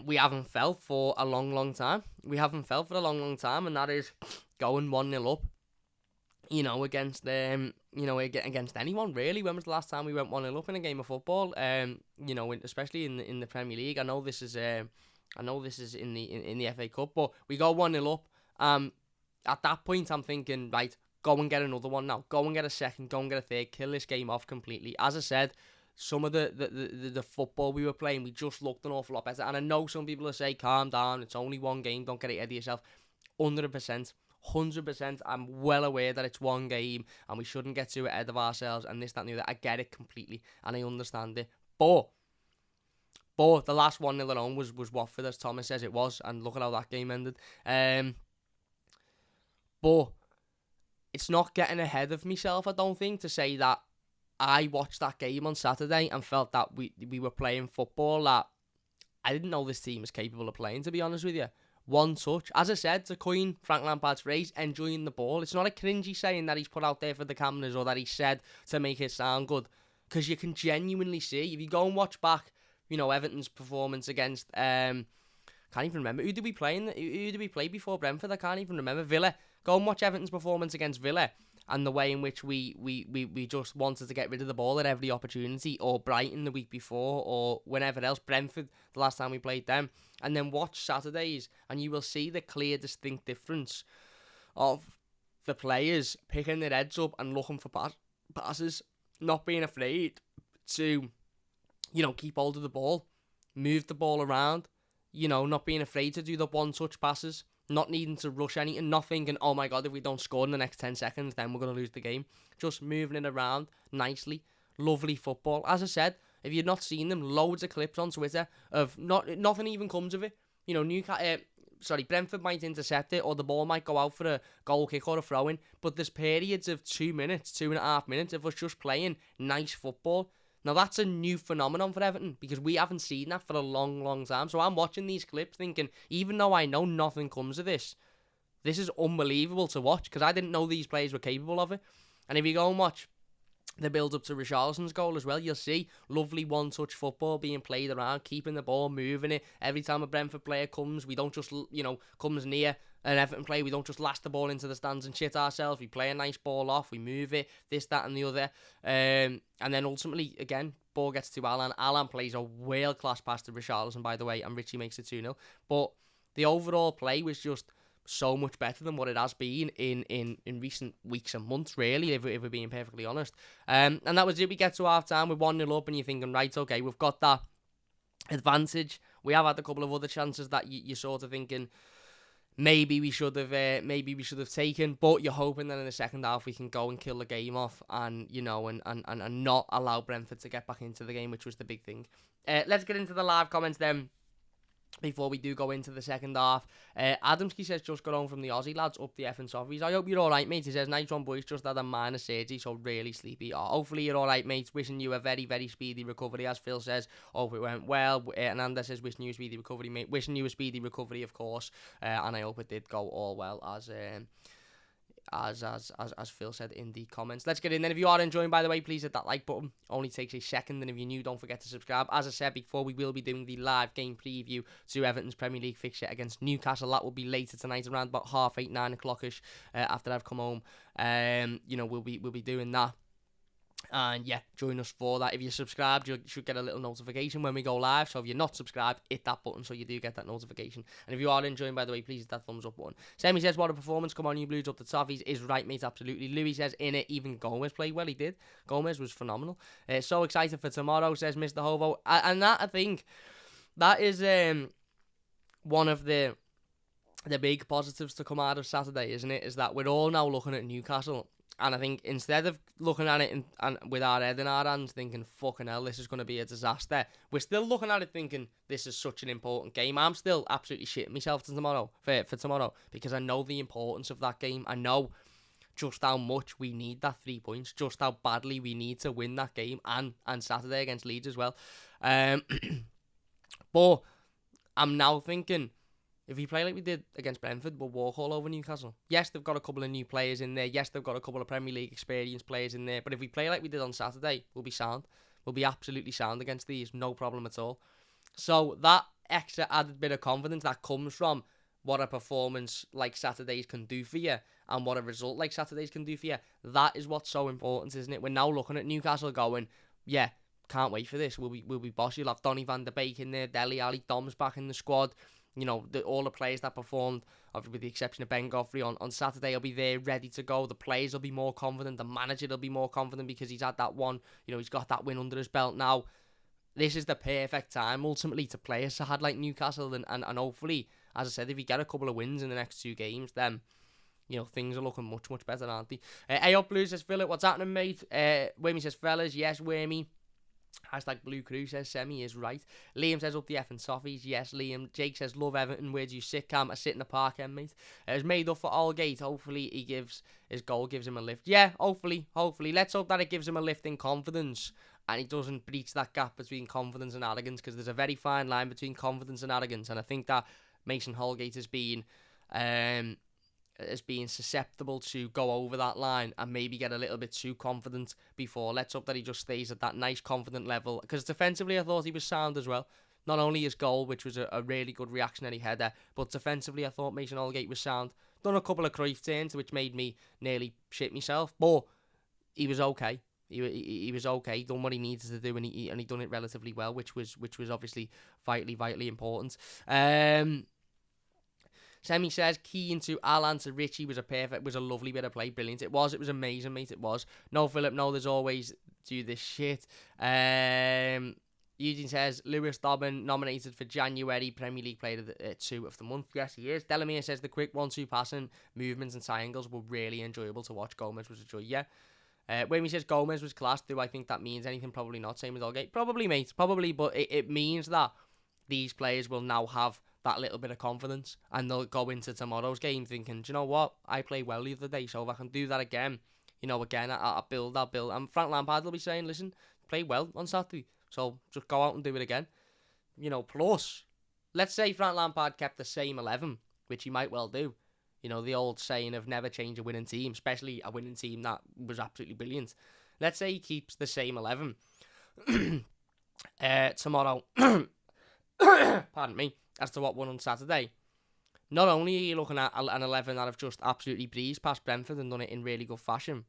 we haven't felt for a long time. We haven't felt for a long time, and that is going 1-0 up. Against against anyone really. When was the last time we went 1-0 up in a game of football? Especially in the Premier League. I know this is in the FA Cup, but we go 1-0 up. At that point, I'm thinking, right, go and get another one now. Go and get a second. Go and get a third. Kill this game off completely. As I said, some of the football we were playing, we just looked an awful lot better. And I know some people will say, calm down, it's only one game, don't get it ahead of yourself. 100%. I'm well aware that it's one game and we shouldn't get too ahead of ourselves and this, that, and the other. I get it completely and I understand it. But the last 1-0 at home was Watford, as Thomas says it was, and look at how that game ended. But it's not getting ahead of myself, I don't think, to say that I watched that game on Saturday and felt that we were playing football that I didn't know this team was capable of playing, to be honest with you. One touch. As I said, to coin Frank Lampard's phrase, enjoying the ball. It's not a cringy saying that he's put out there for the cameras or that he said to make it sound good. because you can genuinely see, if you go and watch back, Everton's performance against, can't even remember, who did we play before Brentford? I can't even remember. Villa. Go and watch Everton's performance against Villa, and the way in which we just wanted to get rid of the ball at every opportunity, or Brighton the week before, or whenever else, Brentford the last time we played them, and then watch Saturdays, and you will see the clear, distinct difference of the players picking their heads up and looking for passes, not being afraid to, keep hold of the ball, move the ball around, not being afraid to do the one-touch passes, not needing to rush anything, not thinking, oh my God, if we don't score in the next 10 seconds, then we're going to lose the game. Just moving it around nicely. Lovely football. As I said, if you've not seen them, loads of clips on Twitter of nothing even comes of it. Brentford might intercept it, or the ball might go out for a goal kick or a throw-in, but there's periods of 2 minutes, 2.5 minutes of us just playing nice football. Now, that's a new phenomenon for Everton, because we haven't seen that for a long, long time. So I'm watching these clips thinking, even though I know nothing comes of this is unbelievable to watch, because I didn't know these players were capable of it. And if you go and watch the build-up to Richarlison's goal as well, you'll see lovely one-touch football being played around, keeping the ball, moving it. Every time a Brentford player comes, we don't just, comes near an Everton player, we don't just lash the ball into the stands and shit ourselves. We play a nice ball off, we move it, this, that and the other. And then ultimately, again, ball gets to Alan. Alan plays a world-class pass to Richarlison, by the way, and Richie makes it 2-0. But the overall play was just so much better than what it has been in recent weeks and months, really, if we're being perfectly honest. And that was it. We get to half-time, we're 1-0 up, and you're thinking, right, okay, we've got that advantage. We have had a couple of other chances that you're sort of thinking, maybe we should have taken, but you're hoping that in the second half we can go and kill the game off, and and not allow Brentford to get back into the game, which was the big thing. Let's get into the live comments then, before we do go into the second half. Adamski says, just got home from the Aussie, lads, up the effing softies. I hope you're alright, mate. He says, nice one, boys, just had a minor surgery, so really sleepy. Hopefully you're alright, mate. Wishing you a very, very speedy recovery, as Phil says. Hope it went well. Ananda says, wishing you a speedy recovery, mate. Wishing you a speedy recovery, of course. And I hope it did go all well, as Phil said in the comments. Let's get in then. If you are enjoying, by the way, please hit that like button. Only takes a second, and if you're new, don't forget to subscribe. As I said before, we will be doing the live game preview to Everton's Premier League fixture against Newcastle. That will be later tonight, around about 8:30, 9 o'clock-ish, after I've come home. We'll be doing that. And yeah, join us for that. If you're subscribed, you should get a little notification when we go live. So if you're not subscribed, hit that button so you do get that notification. And if you are enjoying, by the way, please hit that thumbs up button. Semi says, what a performance. Come on, you Blues, up the toffees. Is right, mate, absolutely. Louis says, in it, even Gomez played well. He did. Gomez was phenomenal. So excited for tomorrow, says Mr. Hovo. And that, I think, that is one of the big positives to come out of Saturday, isn't it? Is that we're all now looking at Newcastle. And I think instead of looking at it and with our head in our hands thinking, fucking hell, this is going to be a disaster, we're still looking at it thinking, this is such an important game. I'm still absolutely shitting myself for tomorrow, because I know the importance of that game. I know just how much we need that 3 points, just how badly we need to win that game, and Saturday against Leeds as well. But I'm now thinking, if we play like we did against Brentford, we'll walk all over Newcastle. Yes, they've got a couple of new players in there. Yes, they've got a couple of Premier League experienced players in there. But if we play like we did on Saturday, we'll be sound. We'll be absolutely sound against these. No problem at all. So that extra added bit of confidence that comes from what a performance like Saturday's can do for you, and what a result like Saturday's can do for you, that is what's so important, isn't it? We're now looking at Newcastle going, yeah, can't wait for this. We'll be boss. You'll have Donny van der Beek in there, Dele Alli, Dom's back in the squad. All the players that performed, with the exception of Ben Godfrey on Saturday, will be there ready to go. The players will be more confident. The manager will be more confident because he's had that one. He's got that win under his belt now. This is the perfect time, ultimately, to play a side like Newcastle. And hopefully, as I said, if you get a couple of wins in the next 2 games, then things are looking much, much better, aren't they? Hey up Blues says, Philip, what's happening, mate? Wormy says, fellas, yes, Wormy. Hashtag Blue Crew says, Semi is right. Liam says, up the effing softies. Yes, Liam. Jake says, love Everton. Where do you sit, Cam? I sit in the park, mate. It's made up for Allgate. Hopefully, his goal gives him a lift. Yeah, hopefully. Let's hope that it gives him a lift in confidence, and he doesn't breach that gap between confidence and arrogance, because there's a very fine line between confidence and arrogance, and I think that Mason Holgate has been as being susceptible to go over that line and maybe get a little bit too confident before. Let's hope that he just stays at that nice confident level, because defensively I thought he was sound as well. Not only his goal, which was a really good reactionary header, but defensively I thought Mason Holgate was sound. Done a couple of Cruyff turns, which made me nearly shit myself, but he was okay. He was okay. Done what he needed to do, and he done it relatively well, which was obviously vitally important. Semi says keen to Alan to Richie was a lovely bit of play, brilliant. It was amazing, mate. It was. No, Philip, no, there's always do this shit. Eugene says Lewis Dobbin nominated for January Premier League Player of the 2 of the month. Yes, he is. Delamere says the quick 1-2 passing movements and triangles were really enjoyable to watch. Gomez was a joy. Yeah. Wayme says Gomez was class. Do I think that means anything? Probably not. Same with Holgate. Probably, mate. Probably, but it means that these players will now have that little bit of confidence, and they'll go into tomorrow's game thinking, do you know what? I played well the other day, so if I can do that again, I'll build. And Frank Lampard will be saying, listen, played well on Saturday, so just go out and do it again. Plus, let's say Frank Lampard kept the same 11, which he might well do. The old saying of never change a winning team, especially a winning team that was absolutely brilliant. Let's say he keeps the same 11 tomorrow. Pardon me. As to what won on Saturday. Not only are you looking at an 11 that have just absolutely breezed past Brentford and done it in really good fashion,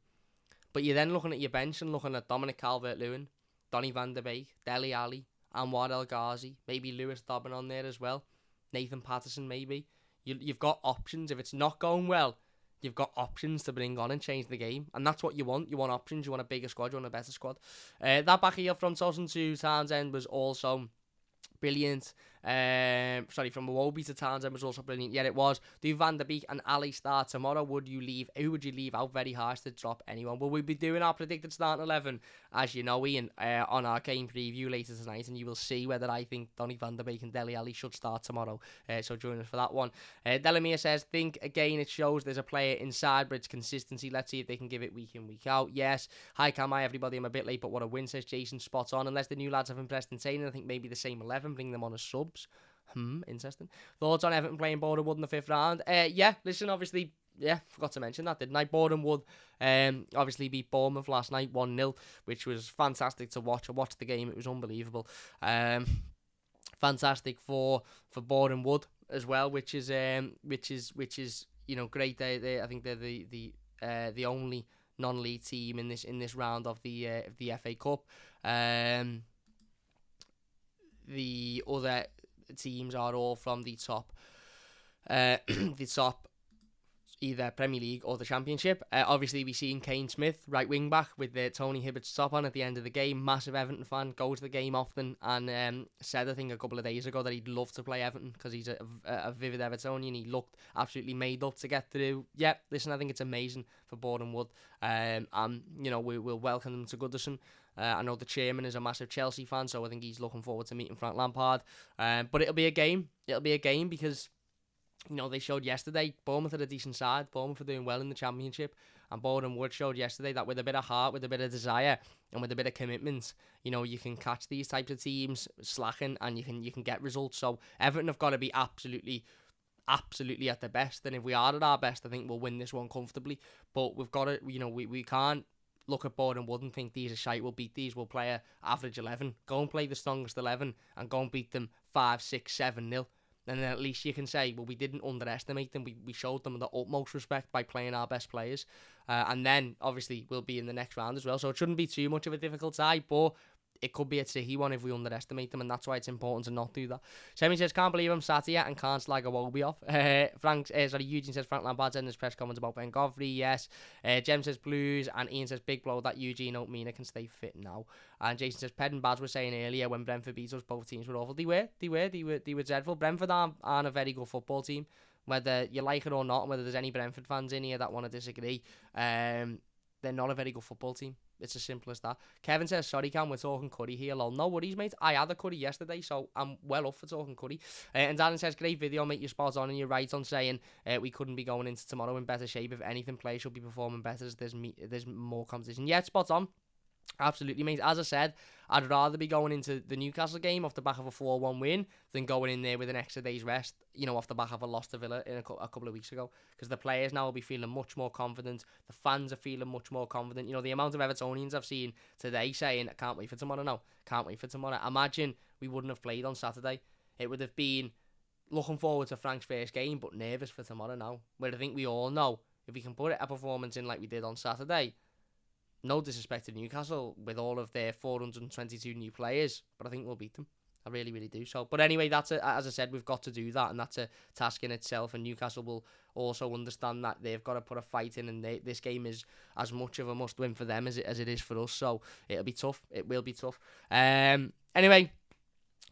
but you're then looking at your bench and looking at Dominic Calvert-Lewin, Donny van der Beek, Dele Alli, Anwar El Ghazi, maybe Lewis Dobbin on there as well, Nathan Patterson maybe. You've got options. If it's not going well, you've got options to bring on and change the game, and that's what you want. You want options. You want a bigger squad. You want a better squad. That back heel from Tosun to Townsend was also brilliant. From Iwobi to Townsend was also brilliant. Yeah, it was. Do Van der Beek and Ali start tomorrow? Who would you leave out? Very harsh to drop anyone. Will we be doing our predicted starting 11, as you know, Ian, on our game preview later tonight, and you will see whether I think Donny van der Beek and Dele Alli should start tomorrow. So join us for that one. Delamere says, think again it shows there's a player inside, but it's consistency. Let's see if they can give it week in, week out. Yes. Hi, Camai, everybody. I'm a bit late, but what a win, says Jason. Spot on. Unless the new lads have impressed in training, I think maybe the same 11, bring them on as subs. Interesting. Thoughts on Everton playing Boreham Wood in the 5th round? Listen, obviously, forgot to mention that, didn't I? Boreham Wood obviously beat Bournemouth last night 1-0, which was fantastic to watch. I watched the game, it was unbelievable. Fantastic for Boreham Wood as well, which is great. I think they're the only non-league team in this round of the FA Cup. The other teams are all from the top either Premier League or the Championship. Obviously, we've seen Kane Smith, right wing back, with Tony Hibbert's top on at the end of the game. Massive Everton fan, goes to the game often, and said, I think, a couple of days ago that he'd love to play Everton because he's a vivid Evertonian. He looked absolutely made up to get through. Yeah, listen, I think it's amazing for Boreham Wood. We'll welcome them to Goodison. I know the chairman is a massive Chelsea fan, so I think he's looking forward to meeting Frank Lampard. But it'll be a game. Because, they showed yesterday, Bournemouth are a decent side. Bournemouth are doing well in the Championship. And Boreham Wood showed yesterday that with a bit of heart, with a bit of desire, and with a bit of commitment, you can catch these types of teams slacking, and you can get results. So Everton have got to be absolutely at their best. And if we are at our best, I think we'll win this one comfortably. But we've got to, we can't look at Boreham Wood and think these are shite, we'll beat these, we'll play a average 11. Go and play the strongest 11 and go and beat them 5, 6, 7-0. And then at least you can say, well, we didn't underestimate them. We showed them the utmost respect by playing our best players. And then, obviously, we'll be in the next round as well. So it shouldn't be too much of a difficult tie, but it could be a tricky one if we underestimate them, and that's why it's important to not do that. Semi says, can't believe I'm sat here and can't slag a Wobie off. Eugene says, Frank Lampard said in his press comments about Ben Godfrey, yes. Jem says, Blues, and Ian says, big blow that Eugene Mina can stay fit now. And Jason says, Ped and Baz were saying earlier when Brentford beat us, both teams were awful. They were dreadful. Brentford aren't a very good football team, whether you like it or not, and whether there's any Brentford fans in here that want to disagree. They're not a very good football team. It's as simple as that. Kevin says, sorry, Cam, we're talking curry here. Lol. No worries, mate. I had a curry yesterday, so I'm well up for talking curry. And Darren says, great video, mate. You're spot on, and you're right on saying we couldn't be going into tomorrow in better shape. If anything, players should be performing better as there's more competition. Yeah, spot on. Absolutely, mate. As I said, I'd rather be going into the Newcastle game off the back of a 4-1 win than going in there with an extra day's rest, off the back of a loss to Villa in a couple of weeks ago. Because the players now will be feeling much more confident. The fans are feeling much more confident. The amount of Evertonians I've seen today saying, I can't wait for tomorrow now. Can't wait for tomorrow. Imagine we wouldn't have played on Saturday. It would have been looking forward to Frank's first game, but nervous for tomorrow now. Where I think we all know, if we can put a performance in like we did on Saturday, no disrespect to Newcastle with all of their 422 new players, but I think we'll beat them. I really, really do. So, but anyway, as I said, we've got to do that, and that's a task in itself. And Newcastle will also understand that they've got to put a fight in, and this game is as much of a must-win for them as it is for us. So it'll be tough. It will be tough. Anyway,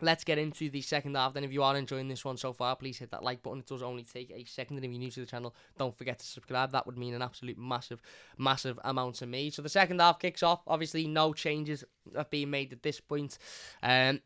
let's get into the second half. Then, if you are enjoying this one so far, please hit that like button. It does only take a second. And if you're new to the channel, don't forget to subscribe. That would mean an absolute massive, massive amount to me. So the second half kicks off. Obviously, no changes have been made at this point. And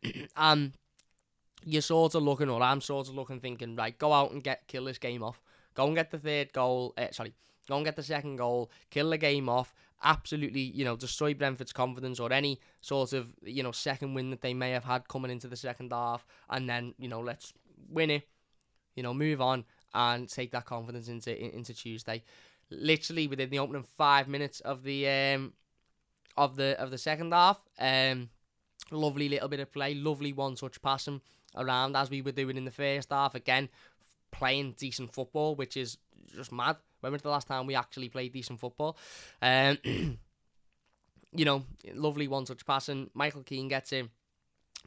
you're sort of looking, or I'm sort of looking, thinking, right, go out and kill this game off. Go and get the third goal. Go and get the second goal. Kill the game off. Absolutely, destroy Brentford's confidence or any sort of, second win that they may have had coming into the second half. And then, let's win it, move on and take that confidence into Tuesday. Literally within the opening 5 minutes of the second half, lovely little bit of play, lovely one-touch passing around as we were doing in the first half. Again, playing decent football, which is just mad. When was the last time we actually played decent football? Lovely one-touch passing. Michael Keane gets in,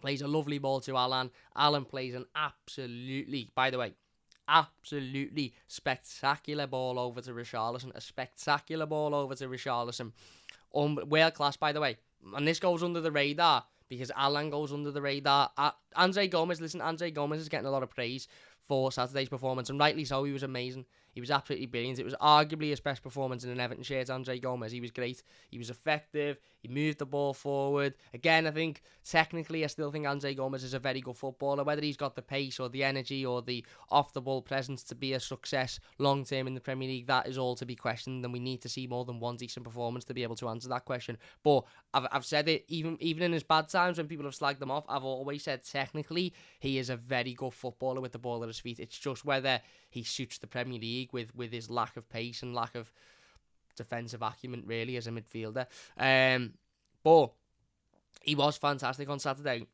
plays a lovely ball to Alan. Alan plays an absolutely spectacular ball over to Richarlison. A spectacular ball over to Richarlison. World class, by the way. And this goes under the radar because Alan goes under the radar. Andre Gomez is getting a lot of praise for Saturday's performance, and rightly so. He was amazing. He was absolutely brilliant. It was arguably his best performance in an Everton shirt, Andre Gomez. He was great. He was effective. He moved the ball forward. Again, I think, technically, I still think Andre Gomez is a very good footballer. Whether he's got the pace or the energy or the off-the-ball presence to be a success long-term in the Premier League, that is all to be questioned, and we need to see more than one decent performance to be able to answer that question. But I've said it, even in his bad times when people have slagged them off, I've always said, technically, he is a very good footballer with the ball at his feet. It's just whether he suits the Premier League with his lack of pace and lack of defensive acumen, really, as a midfielder. But he was fantastic on Saturday,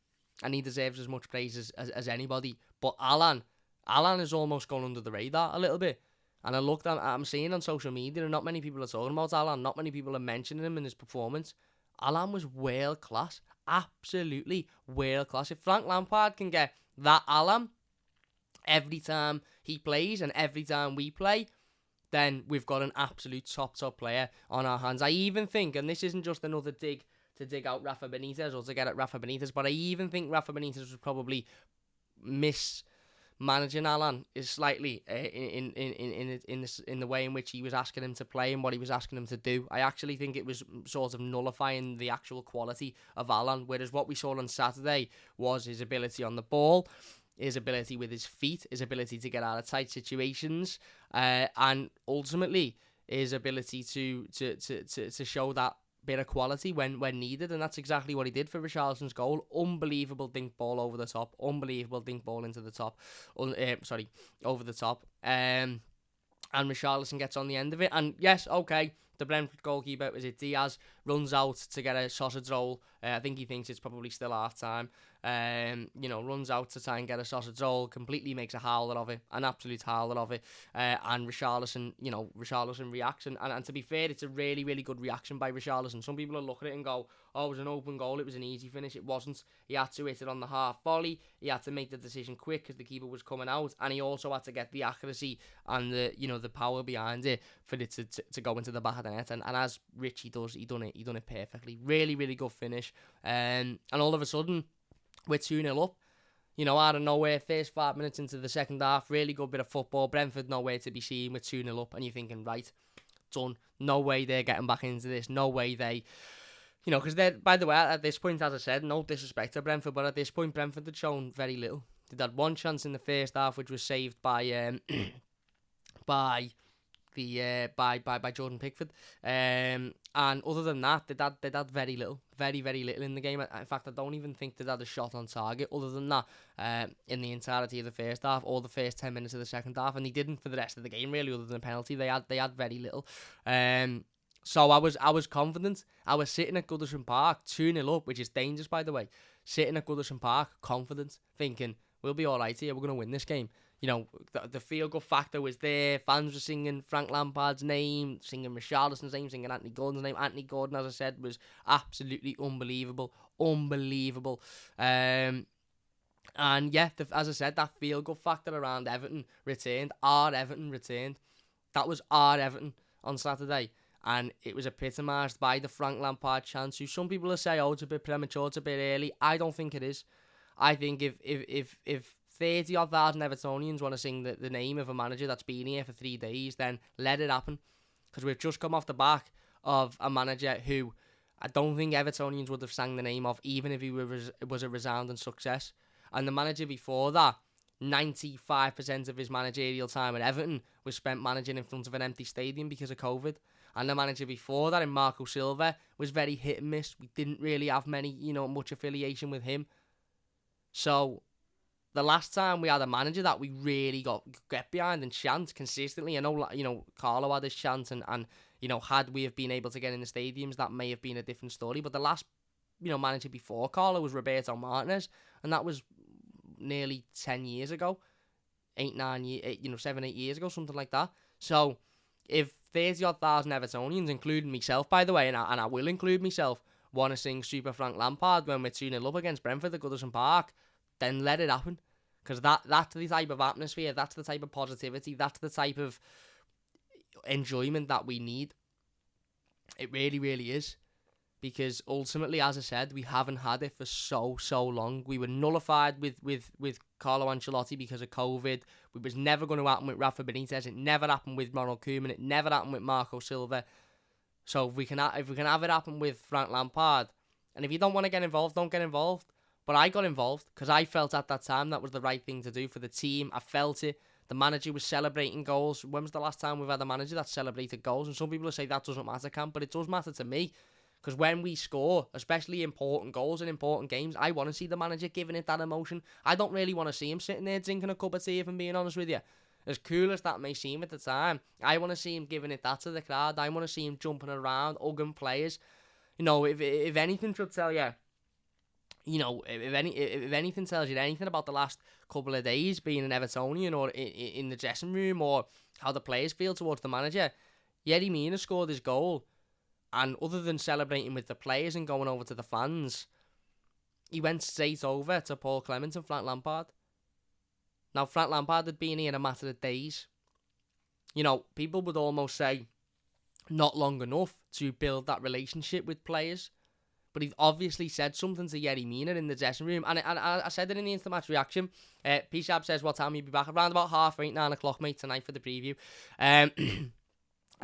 and he deserves as much praise as anybody. But Alan has almost gone under the radar a little bit. And I'm seeing on social media, and not many people are talking about Alan. Not many people are mentioning him in his performance. Alan was world class, absolutely world class. If Frank Lampard can get that Alan every time he plays and every time we play, then we've got an absolute top player on our hands. I even think, and this isn't just another dig to dig out Rafa Benitez or to get at Rafa Benitez, but I even think Rafa Benitez was probably mismanaging Alan is slightly in the way in which he was asking him to play and what he was asking him to do. I actually think it was sort of nullifying the actual quality of Alan, whereas what we saw on Saturday was his ability on the ball, his ability with his feet, his ability to get out of tight situations, and ultimately his ability to show that bit of quality when needed, and that's exactly what he did for Richarlison's goal. Unbelievable dink ball over the top, unbelievable dink ball into the top, over the top, and Richarlison gets on the end of it, and yes, okay, the Brentford goalkeeper, was it Diaz, runs out to get a sausage roll. I think he thinks it's probably still half time. Runs out to try and get a sausage roll, completely makes a howler of it, an absolute howler of it, and Richarlison reacts, and to be fair, it's a really, really good reaction by Richarlison. Some people will look at it and go, oh, it was an open goal, it was an easy finish. It wasn't. He had to hit it on the half volley, he had to make the decision quick because the keeper was coming out, and he also had to get the accuracy and the power behind it for it to go into the back of the net, and as Richie does, he done it perfectly. Really, really good finish, and all of a sudden, we're 2-0 up, out of nowhere, first 5 minutes into the second half, really good bit of football. Brentford nowhere to be seen, we're 2-0 up, and you're thinking, right, done. No way they're getting back into this. No way they, because they're, by the way, at this point, as I said, no disrespect to Brentford, but at this point, Brentford had shown very little. They had one chance in the first half, which was saved by by Jordan Pickford. And other than that, they had very little, very little in the game. In fact, I don't even think they had a shot on target other than that in the entirety of the first half or the first 10 minutes of the second half, and they didn't for the rest of the game really, other than a penalty. They had very little. So I was confident. I was sitting at Goodison Park 2-0 up, which is dangerous by the way. Sitting at Goodison Park, confident, thinking we'll be all right here. We're going to win this game. You know, the feel-good factor was there. Fans were singing Frank Lampard's name, singing Richarlison's name, singing Anthony Gordon's name. Anthony Gordon, as I said, was absolutely unbelievable. And yeah, as I said, that feel-good factor around Everton returned. Our Everton returned. That was our Everton on Saturday. And it was epitomised by the Frank Lampard chance, who some people will say, oh, it's a bit premature, it's a bit early. I don't think it is. I think if 30,000 Evertonians want to sing the name of a manager that's been here for 3 days, then let it happen. Because we've just come off the back of a manager who I don't think Evertonians would have sang the name of, even if he was a resounding success. And the manager before that, 95% of his managerial time at Everton was spent managing in front of an empty stadium because of COVID. And the manager before that, in Marco Silva, was very hit and miss. We didn't really have much affiliation with him. So the last time we had a manager that we really get behind and chant consistently, I know, Carlo had his chant and had we have been able to get in the stadiums, that may have been a different story. But the last, manager before Carlo was Roberto Martinez, and that was nearly 10 years ago, 7, 8 years ago, something like that. So if 30,000 Evertonians, including myself, by the way, and I will include myself, want to sing Super Frank Lampard when we're 2-0 up against Brentford at Goodison Park, then let it happen. Because that's the type of atmosphere, that's the type of positivity, that's the type of enjoyment that we need. It really, really is. Because ultimately, as I said, we haven't had it for so long. We were nullified with Carlo Ancelotti because of COVID. It was never going to happen with Rafa Benitez. It never happened with Ronald Koeman. It never happened with Marco Silva. So if we can have it happen with Frank Lampard, and if you don't want to get involved, don't get involved. But I got involved because I felt at that time that was the right thing to do for the team. I felt it. The manager was celebrating goals. When was the last time we've had a manager that celebrated goals? And some people say that doesn't matter, Camp, but it does matter to me. Because when we score, especially important goals in important games, I want to see the manager giving it that emotion. I don't really want to see him sitting there drinking a cup of tea, if I'm being honest with you. As cool as that may seem at the time, I want to see him giving it that to the crowd. I want to see him jumping around, hugging players. If anything should tell you, if anything tells you anything about the last couple of days being an Evertonian or in the dressing room or how the players feel towards the manager, Yerry Mina scored his goal. And other than celebrating with the players and going over to the fans, he went straight over to Paul Clement and Frank Lampard. Now, Frank Lampard had been here in a matter of days. People would almost say not long enough to build that relationship with players. But he obviously said something to Yerry Mina in the dressing room. And I said it in the instant match reaction. P-Shab says, what time you'll be back? Around about 8:30, 9 o'clock, mate, tonight for the preview.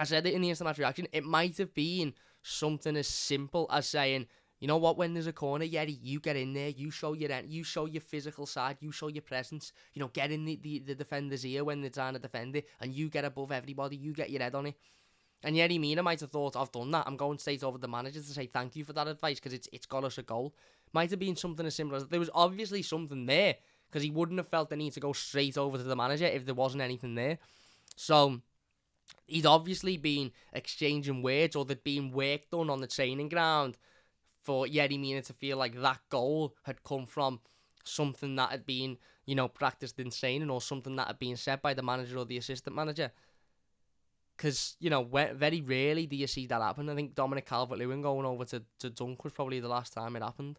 I said it in the instant match reaction. It might have been something as simple as saying, you know what, when there's a corner, Yerry, you get in there, you show your physical side, you show your presence, get in the defender's ear when they're trying to defend it, and you get above everybody, you get your head on it. And Yerry Mina might have thought, I've done that, I'm going straight over to the manager to say thank you for that advice, because it's got us a goal. Might have been something as simple as, there was obviously something there, because he wouldn't have felt the need to go straight over to the manager if there wasn't anything there. So he'd obviously been exchanging words, or there'd been work done on the training ground for Yerry Mina to feel like that goal had come from something that had been, practiced in training, or something that had been said by the manager or the assistant manager. Because, very rarely do you see that happen. I think Dominic Calvert-Lewin going over to Dunk was probably the last time it happened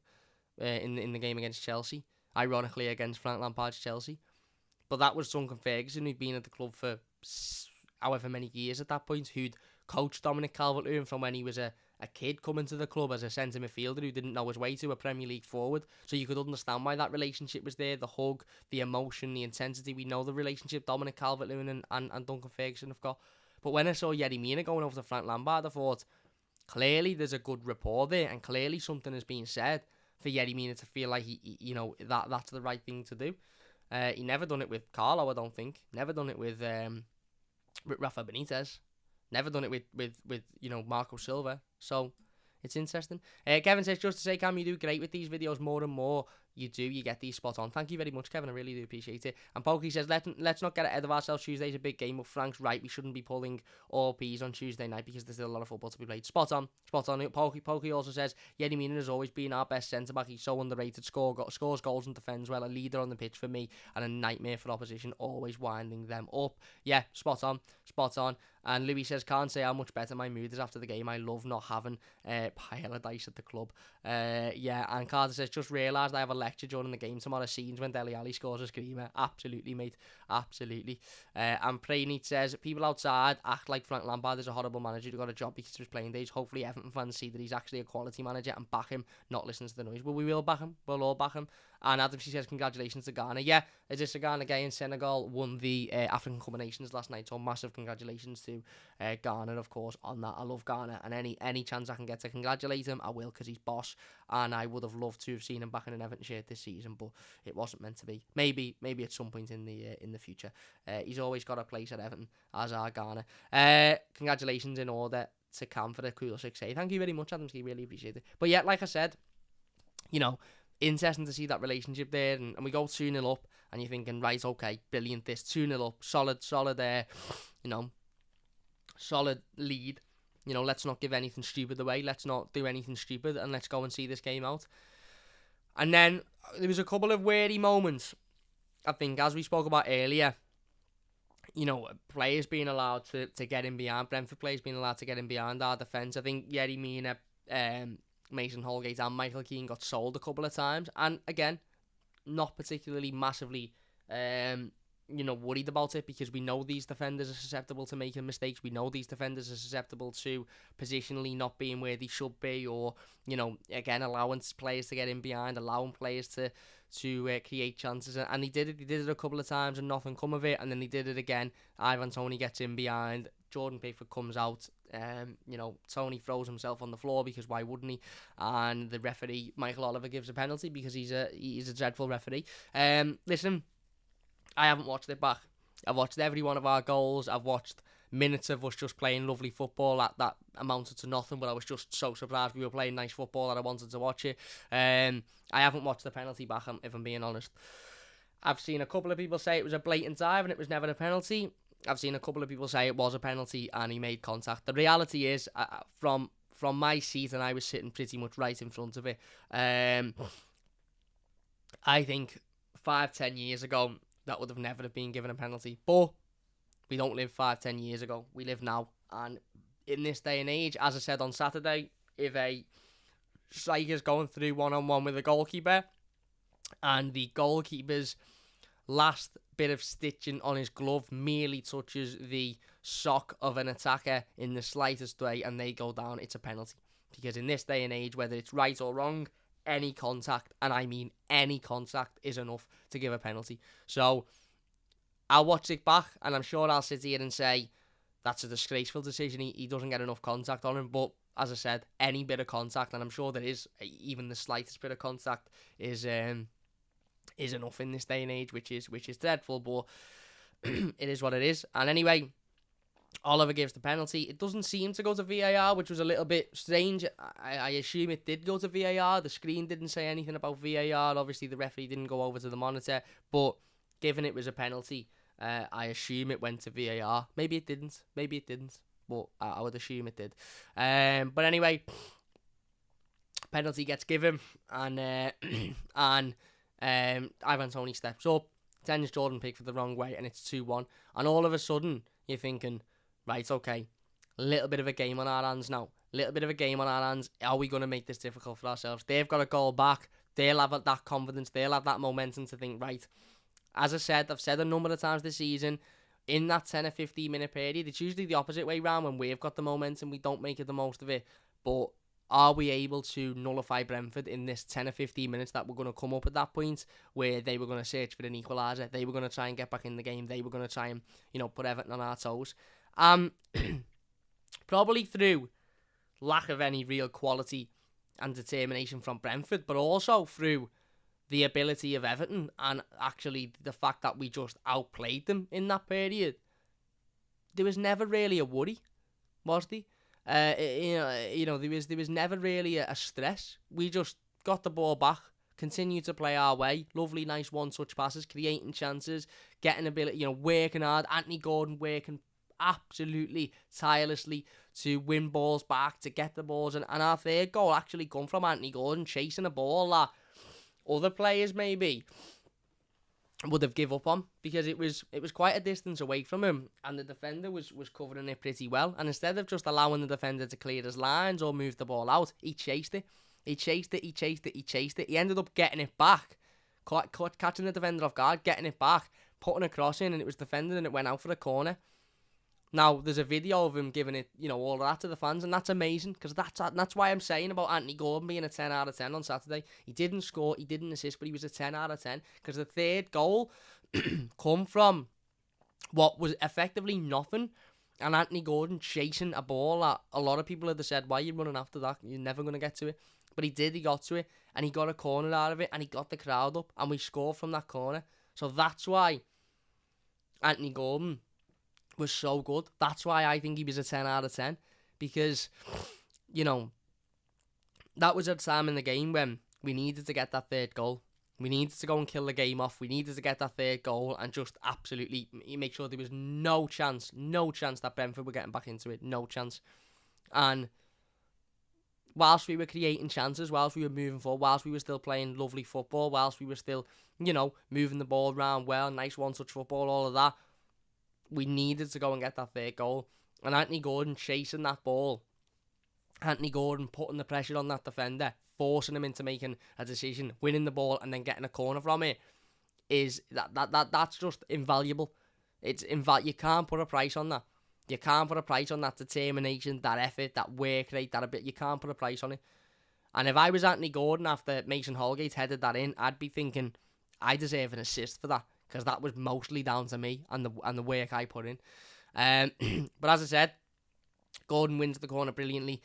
in the game against Chelsea. Ironically, against Frank Lampard's Chelsea. But that was Duncan Ferguson, who'd been at the club for however many years at that point, who'd coached Dominic Calvert-Lewin from when he was a kid coming to the club as a centre midfielder who didn't know his way to a Premier League forward. So you could understand why that relationship was there, the hug, the emotion, the intensity. We know the relationship Dominic Calvert-Lewin and Duncan Ferguson have got. But when I saw Yerry Mina going over to Frank Lampard, I thought, clearly there's a good rapport there, and clearly something has been said for Yerry Mina to feel like that's the right thing to do. He never done it with Carlo, I don't think. Never done it with with Rafa Benitez. Never done it with Marco Silva. So it's interesting. Kevin says, just to say, Cam, you do great with these videos. More and more you do, you get these spot on. Thank you very much, Kevin. I really do appreciate it. And Pokey says, let's not get ahead of ourselves. Tuesday's a big game, but Frank's right. We shouldn't be pulling all P's on Tuesday night because there's still a lot of football to be played. Spot on. Pokey also says, Yerry Mina has always been our best centre-back. He's so underrated. Scores goals and defends well. A leader on the pitch for me and a nightmare for opposition. Always winding them up. Yeah, spot on. And Louis says, can't say how much better my mood is after the game. I love not having pile of dice at the club. Yeah, and Carter says, just realised I have a lecture during the game tomorrow. Scenes when Dele Alli scores a screamer. Absolutely, mate. Absolutely. And Praynit says, people outside act like Frank Lampard is a horrible manager who got a job because of his playing days. Hopefully Everton fans see that he's actually a quality manager and back him, not listen to the noise. Well, we will back him. We'll all back him. And Adam, she says, congratulations to Ghana. Yeah, Idrissa Gana Gueye in Senegal won the African Cup of Nations last night. So massive congratulations to Ghana, of course, on that. I love Ghana, and any chance I can get to congratulate him, I will, because he's boss. And I would have loved to have seen him back in an Everton shirt this season, but it wasn't meant to be. Maybe at some point in the future. He's always got a place at Everton, as our Ghana. Congratulations in order to Cam for the cool 6A. Thank you very much, Adam. I really appreciate it. But yeah, like I said, interesting to see that relationship there, and we go 2-0 up, and you're thinking, right, okay, brilliant, this 2-0 up, solid solid lead. Let's not give anything stupid away, let's not do anything stupid, and let's go and see this game out. And then there was a couple of weary moments, I think, as we spoke about earlier. Players being allowed to get in behind, Brentford players being allowed to get in behind our defence. I think Yerry Mina, Mason Holgate and Michael Keane got sold a couple of times, and again, not particularly massively worried about it, because we know these defenders are susceptible to making mistakes. We know these defenders are susceptible to positionally not being where they should be, or again, allowing players to get in behind, allowing players to create chances, and he did it a couple of times and nothing come of it. And then he did it again. Ivan Toney gets in behind, Jordan Pickford comes out, Toney throws himself on the floor, because why wouldn't he? And the referee, Michael Oliver, gives a penalty because he's a dreadful referee. Listen, I haven't watched it back. I've watched every one of our goals. I've watched minutes of us just playing lovely football that amounted to nothing, but I was just so surprised we were playing nice football that I wanted to watch it. I haven't watched the penalty back, if I'm being honest. I've seen a couple of people say it was a blatant dive and it was never a penalty. I've seen a couple of people say it was a penalty and he made contact. The reality is, from my seat, and I was sitting pretty much right in front of it, I think 5-10 years ago, that would have never have been given a penalty. But we don't live 5-10 years ago. We live now. And in this day and age, as I said on Saturday, if a striker's going through one-on-one with a goalkeeper and the goalkeeper's last bit of stitching on his glove merely touches the sock of an attacker in the slightest way and they go down, it's a penalty. Because in this day and age, whether it's right or wrong, any contact, and I mean any contact, is enough to give a penalty. So I'll watch it back, and I'm sure I'll sit here and say that's a disgraceful decision. He doesn't get enough contact on him. But as I said, any bit of contact, and I'm sure there is, even the slightest bit of contact, is enough in this day and age, which is dreadful. But it is what it is. And anyway, Oliver gives the penalty. It doesn't seem to go to VAR, which was a little bit strange. I assume it did go to VAR. The screen didn't say anything about VAR. Obviously, the referee didn't go over to the monitor. But given it was a penalty, I assume it went to VAR. Maybe it didn't. But I would assume it did. But anyway, penalty gets given. And Ivan Toney steps up, sends Jordan Pickford the wrong way, and it's 2-1. And all of a sudden, you're thinking, right, okay, a little bit of a game on our hands now. Are we going to make this difficult for ourselves? They've got a goal back. They'll have that confidence. They'll have that momentum to think, right, as I said, I've said a number of times this season, in that 10 or 15 minute period, it's usually the opposite way round. When we've got the momentum, we don't make it the most of it. But are we able to nullify Brentford in this 10 or 15 minutes that we're going to come up at that point where they were going to search for an equaliser? They were going to try and get back in the game. They were going to try and, put Everton on our toes. Probably through lack of any real quality and determination from Brentford, but also through the ability of Everton and actually the fact that we just outplayed them in that period. there was never really a worry, was there? There was never really a stress. We just got the ball back, continued to play our way. Lovely, nice one-touch passes, creating chances, getting ability, working hard. Anthony Gordon working absolutely tirelessly to win balls back, to get the balls. And our third goal actually come from Anthony Gordon chasing a ball that other players maybe would have give up on, because it was quite a distance away from him, and the defender was covering it pretty well. And instead of just allowing the defender to clear his lines or move the ball out, he chased it. He ended up getting it back, catching the defender off guard, getting it back, putting a cross in, and it was defended, and it went out for a corner. Now, there's a video of him giving it, all of that to the fans, and that's amazing, because that's why I'm saying about Anthony Gordon being a 10 out of 10 on Saturday. He didn't score, he didn't assist, but he was a 10 out of 10, because the third goal come from what was effectively nothing, and Anthony Gordon chasing a ball that a lot of people had said, why are you running after that? You're never going to get to it. But he did, he got to it, and he got a corner out of it, and he got the crowd up, and we scored from that corner. So that's why Anthony Gordon was so good. That's why I think he was a 10 out of 10, because that was a time in the game when we needed to get that third goal. We needed to go and kill the game off. We needed to get that third goal and just absolutely make sure there was no chance that Brentford were getting back into it. No chance. And whilst we were creating chances, whilst we were moving forward, whilst we were still playing lovely football, whilst we were still, moving the ball around well, nice one-touch football, all of that, we needed to go and get that third goal. And Anthony Gordon chasing that ball, Anthony Gordon putting the pressure on that defender, forcing him into making a decision, winning the ball, and then getting a corner from it, that's just invaluable. You can't put a price on that. You can't put a price on that determination, that effort, that work rate, you can't put a price on it. And if I was Anthony Gordon after Mason Holgate headed that in, I'd be thinking, I deserve an assist for that, because that was mostly down to me and the work I put in. But as I said, Gordon wins the corner brilliantly.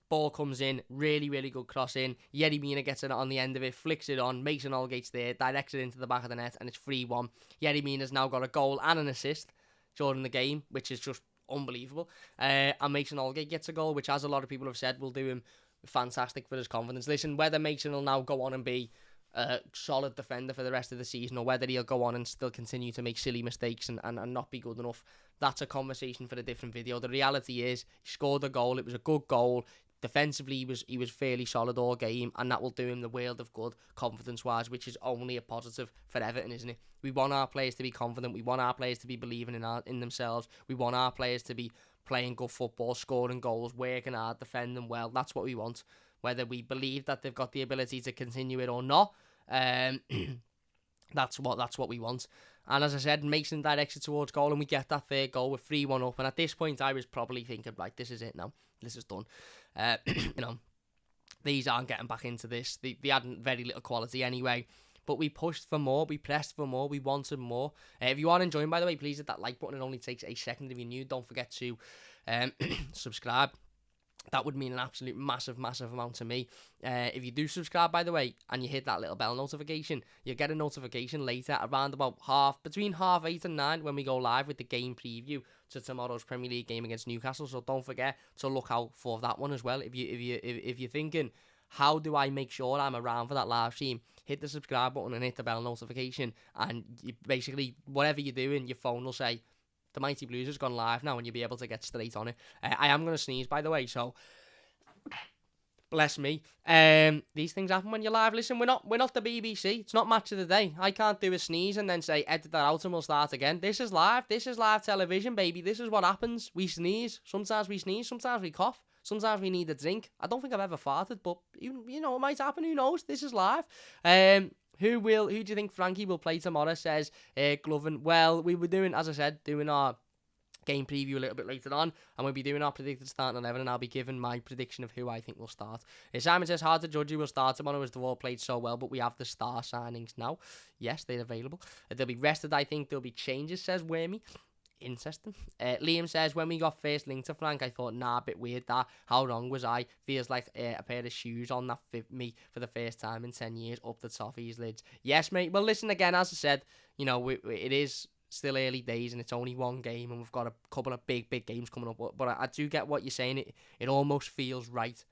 Ball comes in, really, really good cross in. Yerry Mina gets it on the end of it, flicks it on. Mason Holgate's there, directs it into the back of the net, and it's 3-1. Yerry Mina's now got a goal and an assist during the game, which is just unbelievable. And Mason Holgate gets a goal, which, as a lot of people have said, will do him fantastic for his confidence. Listen, whether Mason will now go on and be a solid defender for the rest of the season, or whether he'll go on and still continue to make silly mistakes and not be good enough, that's a conversation for a different video. The reality is, he scored a goal. It was a good goal. Defensively, he was fairly solid all game, and that will do him the world of good confidence-wise, which is only a positive for Everton, isn't it? We want our players to be confident. We want our players to be believing in themselves. We want our players to be playing good football, scoring goals, working hard, defending well. That's what we want. Whether we believe that they've got the ability to continue it or not, that's what we want. And as I said, Mason directs it towards goal, and we get that third goal with 3-1 up. And at this point, I was probably thinking, right, this is it now. This is done. These aren't getting back into this. They had very little quality anyway. But we pushed for more, we pressed for more, we wanted more. If you are enjoying, by the way, please hit that like button. It only takes a second if you're new. Don't forget to subscribe. That would mean an absolute massive, massive amount to me. If you do subscribe, by the way, and you hit that little bell notification, you'll get a notification later around about between 8:30 and 9 when we go live with the game preview to tomorrow's Premier League game against Newcastle. So don't forget to look out for that one as well. If you're thinking, how do I make sure I'm around for that live stream? Hit the subscribe button and hit the bell notification, and you basically, whatever you're doing, your phone will say, The Mighty Blues has gone live now, and you'll be able to get straight on it. I am going to sneeze, by the way, so bless me. These things happen when you're live. Listen, we're not the BBC. It's not Match of the Day. I can't do a sneeze and then say, edit that out and we'll start again. This is live. This is live television, baby. This is what happens. We sneeze. Sometimes we sneeze. Sometimes we cough. Sometimes we need a drink. I don't think I've ever farted, but you know, it might happen. Who knows? This is live. Who do you think Frankie will play tomorrow, says Glovin. Well, we were doing, as I said, doing our game preview a little bit later on, and we'll be doing our predicted starting 11, and I'll be giving my prediction of who I think will start. Simon says, hard to judge who will start tomorrow as they've all played so well, but we have the star signings now. Yes, they're available. They'll be rested, I think. There'll be changes, says Wormy. Interesting. Liam says, when we got first linked to Frank, I thought, a bit weird that. How wrong was I? Feels like a pair of shoes on that fit me for the first time in 10 years. Up the toffees lids. Yes, mate. Well, listen, again, as I said, it is still early days, and it's only one game, and we've got a couple of big games coming up. But I do get what you're saying. It almost feels right,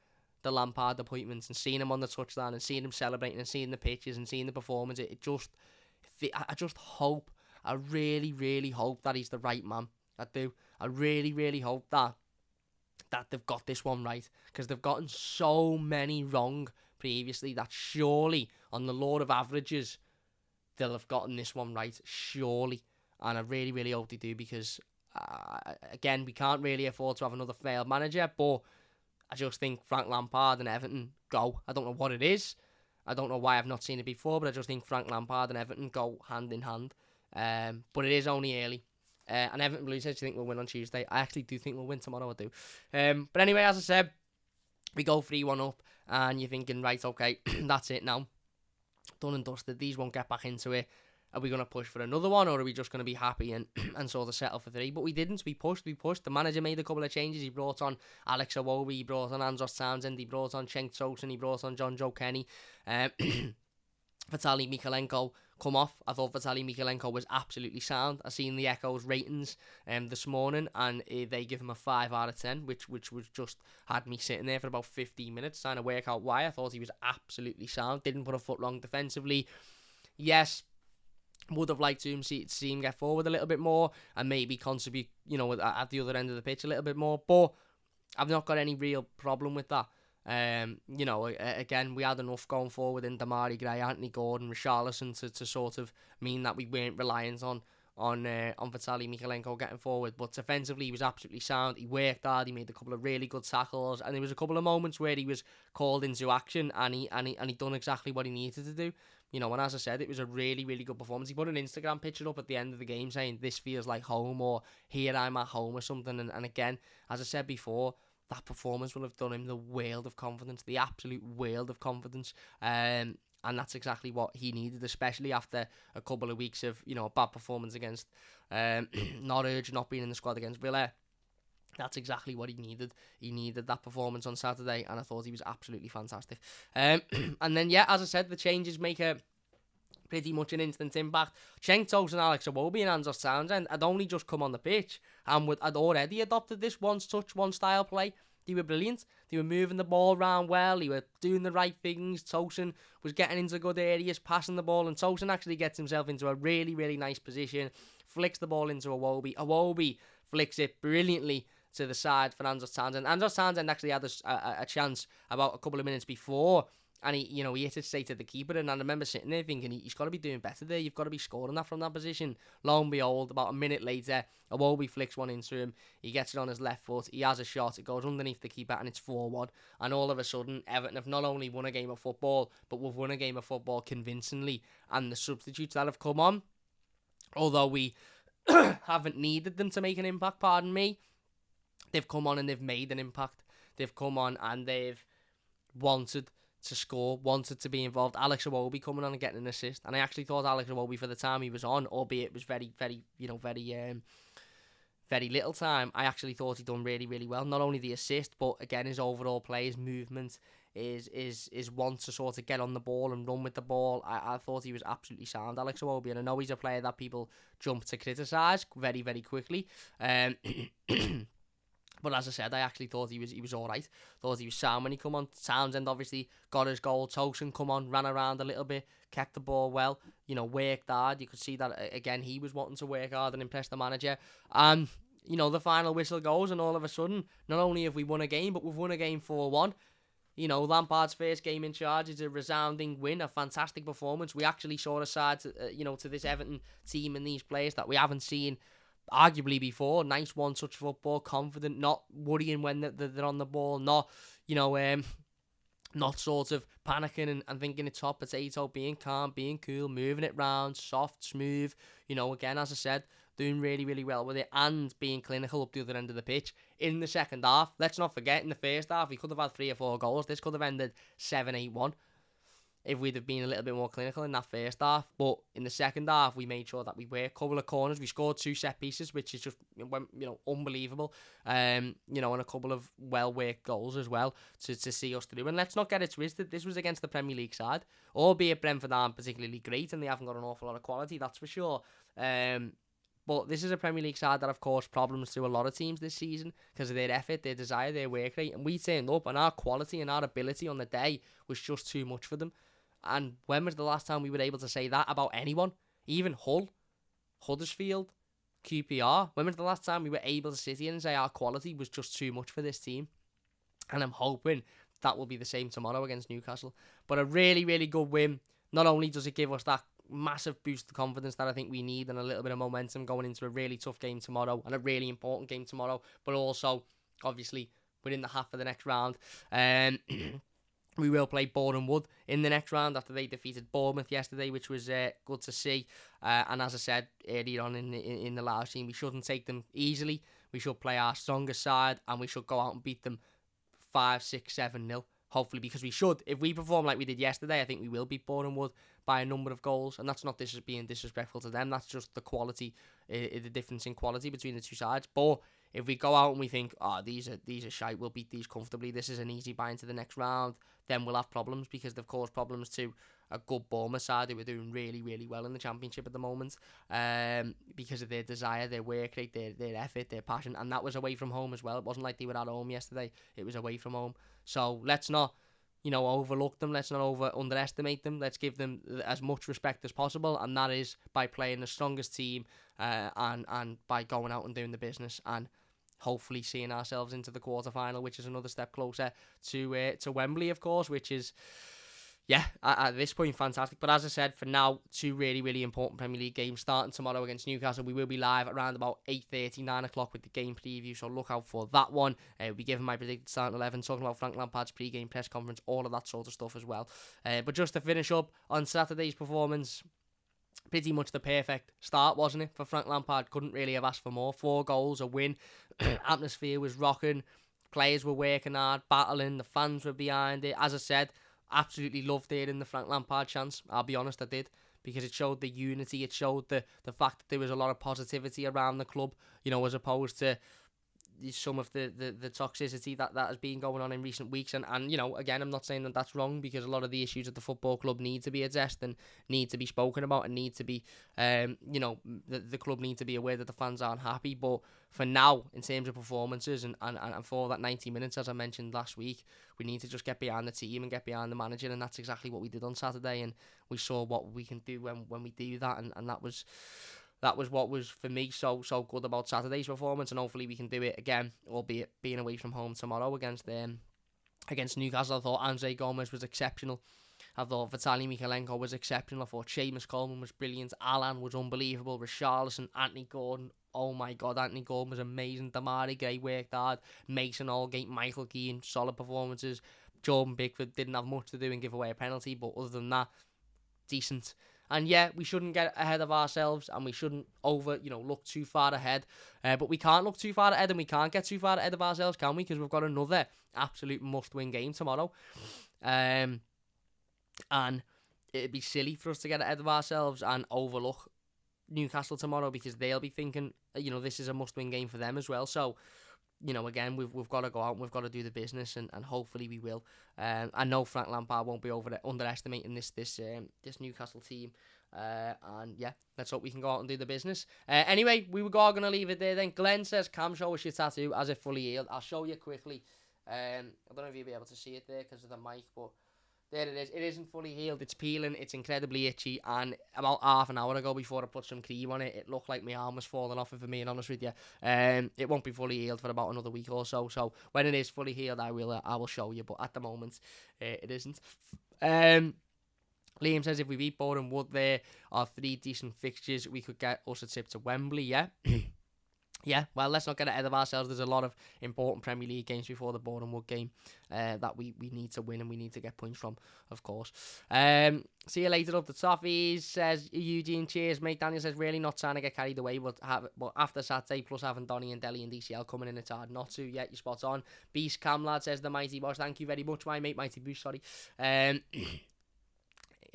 the Lampard appointments, and seeing him on the touchline, and seeing him celebrating, and seeing the pitches, and seeing the performance. I just hope, I really hope that he's the right man. I do. I really hope that they've got this one right, because they've gotten so many wrong previously that surely, on the law of averages, they'll have gotten this one right, surely. And I really hope they do, because, again, we can't really afford to have another failed manager, but I just think Frank Lampard and Everton go. I don't know what it is. I don't know why I've not seen it before, but I just think Frank Lampard and Everton go hand in hand. But it is only early. And Everton Blues said, do you think we'll win on Tuesday? I actually do think we'll win tomorrow, I do. But anyway, as I said, we go 3-1 up, and you're thinking, right, okay, that's it now. Done and dusted. These won't get back into it. Are we going to push for another one, or are we just going to be happy and sort of settle for 3? But we didn't. We pushed. The manager made a couple of changes. He brought on Alex Iwobi, he brought on Andros Townsend, he brought on Cenk Tosun, he brought on John Joe Kenny. Vitaly Mykolenko come off. I thought Vitaly Mykolenko was absolutely sound. I seen the Echo's ratings this morning, and they give him a 5 out of 10, which was just had me sitting there for about 15 minutes trying to work out why. I thought he was absolutely sound. Didn't put a foot wrong defensively. Yes, would have liked to see him get forward a little bit more and maybe contribute, at the other end of the pitch a little bit more. But I've not got any real problem with that. Again, we had enough going forward in Damari Gray, Anthony Gordon, Richarlison to sort of mean that we weren't reliant on Vitaly Mykolenko getting forward. But defensively, he was absolutely sound. He worked hard. He made a couple of really good tackles, and there was a couple of moments where he was called into action, and he done exactly what he needed to do. And as I said, it was a really good performance. He put an Instagram picture up at the end of the game saying, "This feels like home," or "Here I'm at home," or something. And again, as I said before, that performance will have done him the world of confidence, the absolute world of confidence. And that's exactly what he needed, especially after a couple of weeks of, a bad performance against Norwich, not being in the squad against Villa. That's exactly what he needed. He needed that performance on Saturday, and I thought he was absolutely fantastic. And then, as I said, the changes make a pretty much an instant impact. Cenk Tosun and Alex Iwobi and Andros Townsend had only just come on the pitch and had already adopted this one-touch, one-style play. They were brilliant. They were moving the ball around well. They were doing the right things. Tosun was getting into good areas, passing the ball, and Tosun actually gets himself into a really nice position, flicks the ball into Iwobi. Iwobi flicks it brilliantly to the side for Andros Townsend. Andros Townsend actually had a chance about a couple of minutes before, and he hit it straight to the keeper. And I remember sitting there thinking, he's got to be doing better there. You've got to be scoring that from that position. Lo and behold, about a minute later, Iwobi flicks one into him. He gets it on his left foot. He has a shot. It goes underneath the keeper, and it's 4-1. And all of a sudden, Everton have not only won a game of football, but we've won a game of football convincingly. And the substitutes that have come on, although we haven't needed them to make an impact, pardon me, they've come on and they've made an impact. They've come on and they've wanted to score, wanted to be involved. Alex Iwobi coming on and getting an assist. And I actually thought Alex Iwobi, for the time he was on, albeit it was very little time, I actually thought he'd done really well. Not only the assist, but again, his overall play, his movement, is one to sort of get on the ball and run with the ball. I thought he was absolutely sound, Alex Iwobi, and I know he's a player that people jump to criticise very quickly. But as I said, I actually thought he was all right. Thought he was sound when he come on. Townsend obviously got his goal. Tosun come on, ran around a little bit, kept the ball well, worked hard. You could see that, again, he was wanting to work hard and impress the manager. And, the final whistle goes, and all of a sudden, not only have we won a game, but we've won a game 4-1. Lampard's first game in charge is a resounding win, a fantastic performance. We actually saw a side, to this Everton team and these players that we haven't seen arguably before. Nice one-touch football, confident, not worrying when they're on the ball, not sort of panicking and thinking it's hot potato, being calm, being cool, moving it round, soft, smooth. Again, as I said, doing really well with it and being clinical up the other end of the pitch. In the second half, let's not forget, in the first half, we could have had 3 or 4 goals. This could have ended 7-8-1. If we'd have been a little bit more clinical in that first half. But in the second half, we made sure that we were a couple of corners. We scored 2 set pieces, which is just, unbelievable. And a couple of well-worked goals as well to see us through. And let's not get it twisted. This was against the Premier League side. Albeit Brentford aren't particularly great and they haven't got an awful lot of quality, that's for sure. But this is a Premier League side that have caused problems to a lot of teams this season because of their effort, their desire, their work rate. And we turned up, and our quality and our ability on the day was just too much for them. And when was the last time we were able to say that about anyone? Even Hull, Huddersfield, QPR. When was the last time we were able to sit here and say our quality was just too much for this team? And I'm hoping that will be the same tomorrow against Newcastle. But a really, really good win. Not only does it give us that massive boost of confidence that I think we need and a little bit of momentum going into a really tough game tomorrow and a really important game tomorrow, but also, obviously, we're in the half of the next round. We will play Bournemouth in the next round after they defeated Bournemouth yesterday, which was good to see. And as I said earlier on in the live stream, we shouldn't take them easily. We should play our strongest side and we should go out and beat them 5, 6, 7-0. Hopefully, because we should. If we perform like we did yesterday, I think we will beat Bournemouth by a number of goals. And that's not being disrespectful to them. That's just the quality, the difference in quality between the two sides. But if we go out and we think, these are shite, we'll beat these comfortably, this is an easy buy into the next round, then we'll have problems because they've caused problems to a good Bournemouth side who are doing really, really well in the Championship at the moment because of their desire, their work rate, their effort, their passion. And that was away from home as well. It wasn't like they were at home yesterday. It was away from home. So let's not, overlook them. Let's not underestimate them. Let's give them as much respect as possible. And that is by playing the strongest team and by going out and doing the business and hopefully seeing ourselves into the quarter-final, which is another step closer to Wembley, of course, which is, at this point, fantastic. But as I said, for now, 2 really, really important Premier League games starting tomorrow against Newcastle. We will be live around about 8:30, 9 o'clock with the game preview, so look out for that one. We'll be giving my predicted starting 11, talking about Frank Lampard's pre-game press conference, all of that sort of stuff as well. But just to finish up on Saturday's performance, pretty much the perfect start, wasn't it, for Frank Lampard? Couldn't really have asked for more. 4 goals, a win. Atmosphere was rocking. Players were working hard, battling. The fans were behind it. As I said, absolutely loved hearing the Frank Lampard chants. I'll be honest, I did. Because it showed the unity. It showed the fact that there was a lot of positivity around the club, as opposed to some of the toxicity that has been going on in recent weeks. And again, I'm not saying that that's wrong, because a lot of the issues at the football club need to be addressed and need to be spoken about and need to be, the club need to be aware that the fans aren't happy. But for now, in terms of performances and for that 90 minutes, as I mentioned last week, we need to just get behind the team and get behind the manager. And that's exactly what we did on Saturday. And we saw what we can do when we do that. And that was what was, for me, so good about Saturday's performance, and hopefully we can do it again, albeit being away from home tomorrow against Newcastle. I thought Andre Gomez was exceptional. I thought Vitaly Mikalenko was exceptional. I thought Seamus Coleman was brilliant. Alan was unbelievable. Richarlison, Anthony Gordon. Oh my God, Anthony Gordon was amazing. Damari Gray worked hard. Mason Allgate, Michael Keane, solid performances. Jordan Pickford didn't have much to do and give away a penalty, but other than that, decent. And we shouldn't get ahead of ourselves, and we shouldn't look too far ahead. But we can't look too far ahead, and we can't get too far ahead of ourselves, can we? Because we've got another absolute must-win game tomorrow. And it'd be silly for us to get ahead of ourselves and overlook Newcastle tomorrow, because they'll be thinking, this is a must-win game for them as well. So, again, we've got to go out and we've got to do the business, and hopefully we will. I know Frank Lampard won't be underestimating this Newcastle team. Let's hope we can go out and do the business. Anyway, we were going to leave it there then. Glenn says, Cam, show us your tattoo as if fully healed. I'll show you quickly. I don't know if you'll be able to see it there because of the mic, but there it is. It isn't fully healed. It's peeling. It's incredibly itchy. And about half an hour ago, before I put some cream on it, it looked like my arm was falling off, if I'm being honest with you. It won't be fully healed for about another week or so. So when it is fully healed, I will show you. But at the moment, it isn't. Liam says, if we beat Bournemouth, there are 3 decent fixtures. We could get us a trip to Wembley, yeah? Yeah, well, let's not get ahead of ourselves. There's a lot of important Premier League games before the Bournemouth game that we need to win and we need to get points from, of course. See you later up the toffees, says Eugene. Cheers, mate. Daniel says, really not trying to get carried away, but after Saturday, plus having Donny and Dele and DCL coming in, it's hard not to. Yeah, you're spot on. Beast Cam, lad, says the Mighty Boss. Thank you very much, my mate. Mighty Boost, sorry.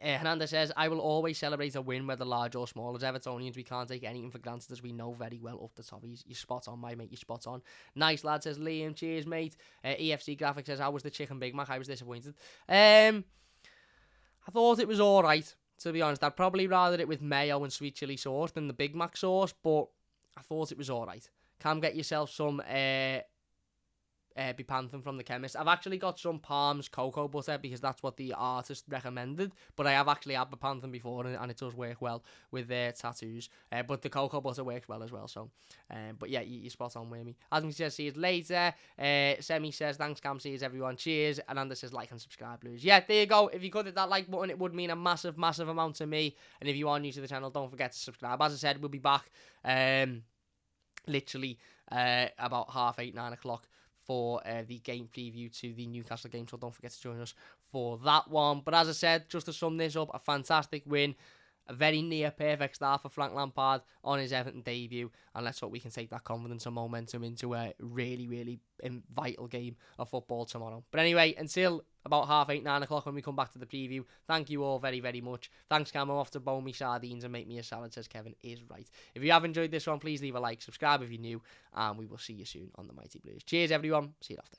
Hernandez says, I will always celebrate a win, whether large or small. As Evertonians, we can't take anything for granted, as we know very well up the top. You're spot on, my mate. You're spot on. Nice, lad, says Liam. Cheers, mate. EFC Graphic says, how was the Chicken Big Mac? I was disappointed. I thought it was all right, to be honest. I'd probably rather it with mayo and sweet chili sauce than the Big Mac sauce, but I thought it was alright. Come get yourself some Bepanthen from the chemist. I've actually got some Palms cocoa butter because that's what the artist recommended, but I have actually had Bepanthen before and it does work well with their tattoos, but the cocoa butter works well as well. So but yeah, you're spot on with me. Asmi says see you later. Semi says thanks Cam, see you everyone, cheers. And Ananda says like and subscribe, Blues. Yeah, there you go. If you could hit that like button, it would mean a massive amount to me. And if you are new to the channel, don't forget to subscribe. As I said, we'll be back literally about 8:30, 9 o'clock for the game preview to the Newcastle game, so don't forget to join us for that one. But as I said, just to sum this up, a fantastic win, a very near perfect start for Frank Lampard on his Everton debut, and let's hope we can take that confidence and momentum into a really vital game of football tomorrow. But anyway, until about 8:30, 9 o'clock when we come back to the preview, thank you all very much. Thanks Cam, I'm off to bone me sardines and make me a salad, says Kevin is right. If you have enjoyed this one, please leave a like, subscribe if you're new, and we will see you soon on the Mighty Blues. Cheers everyone, see you after.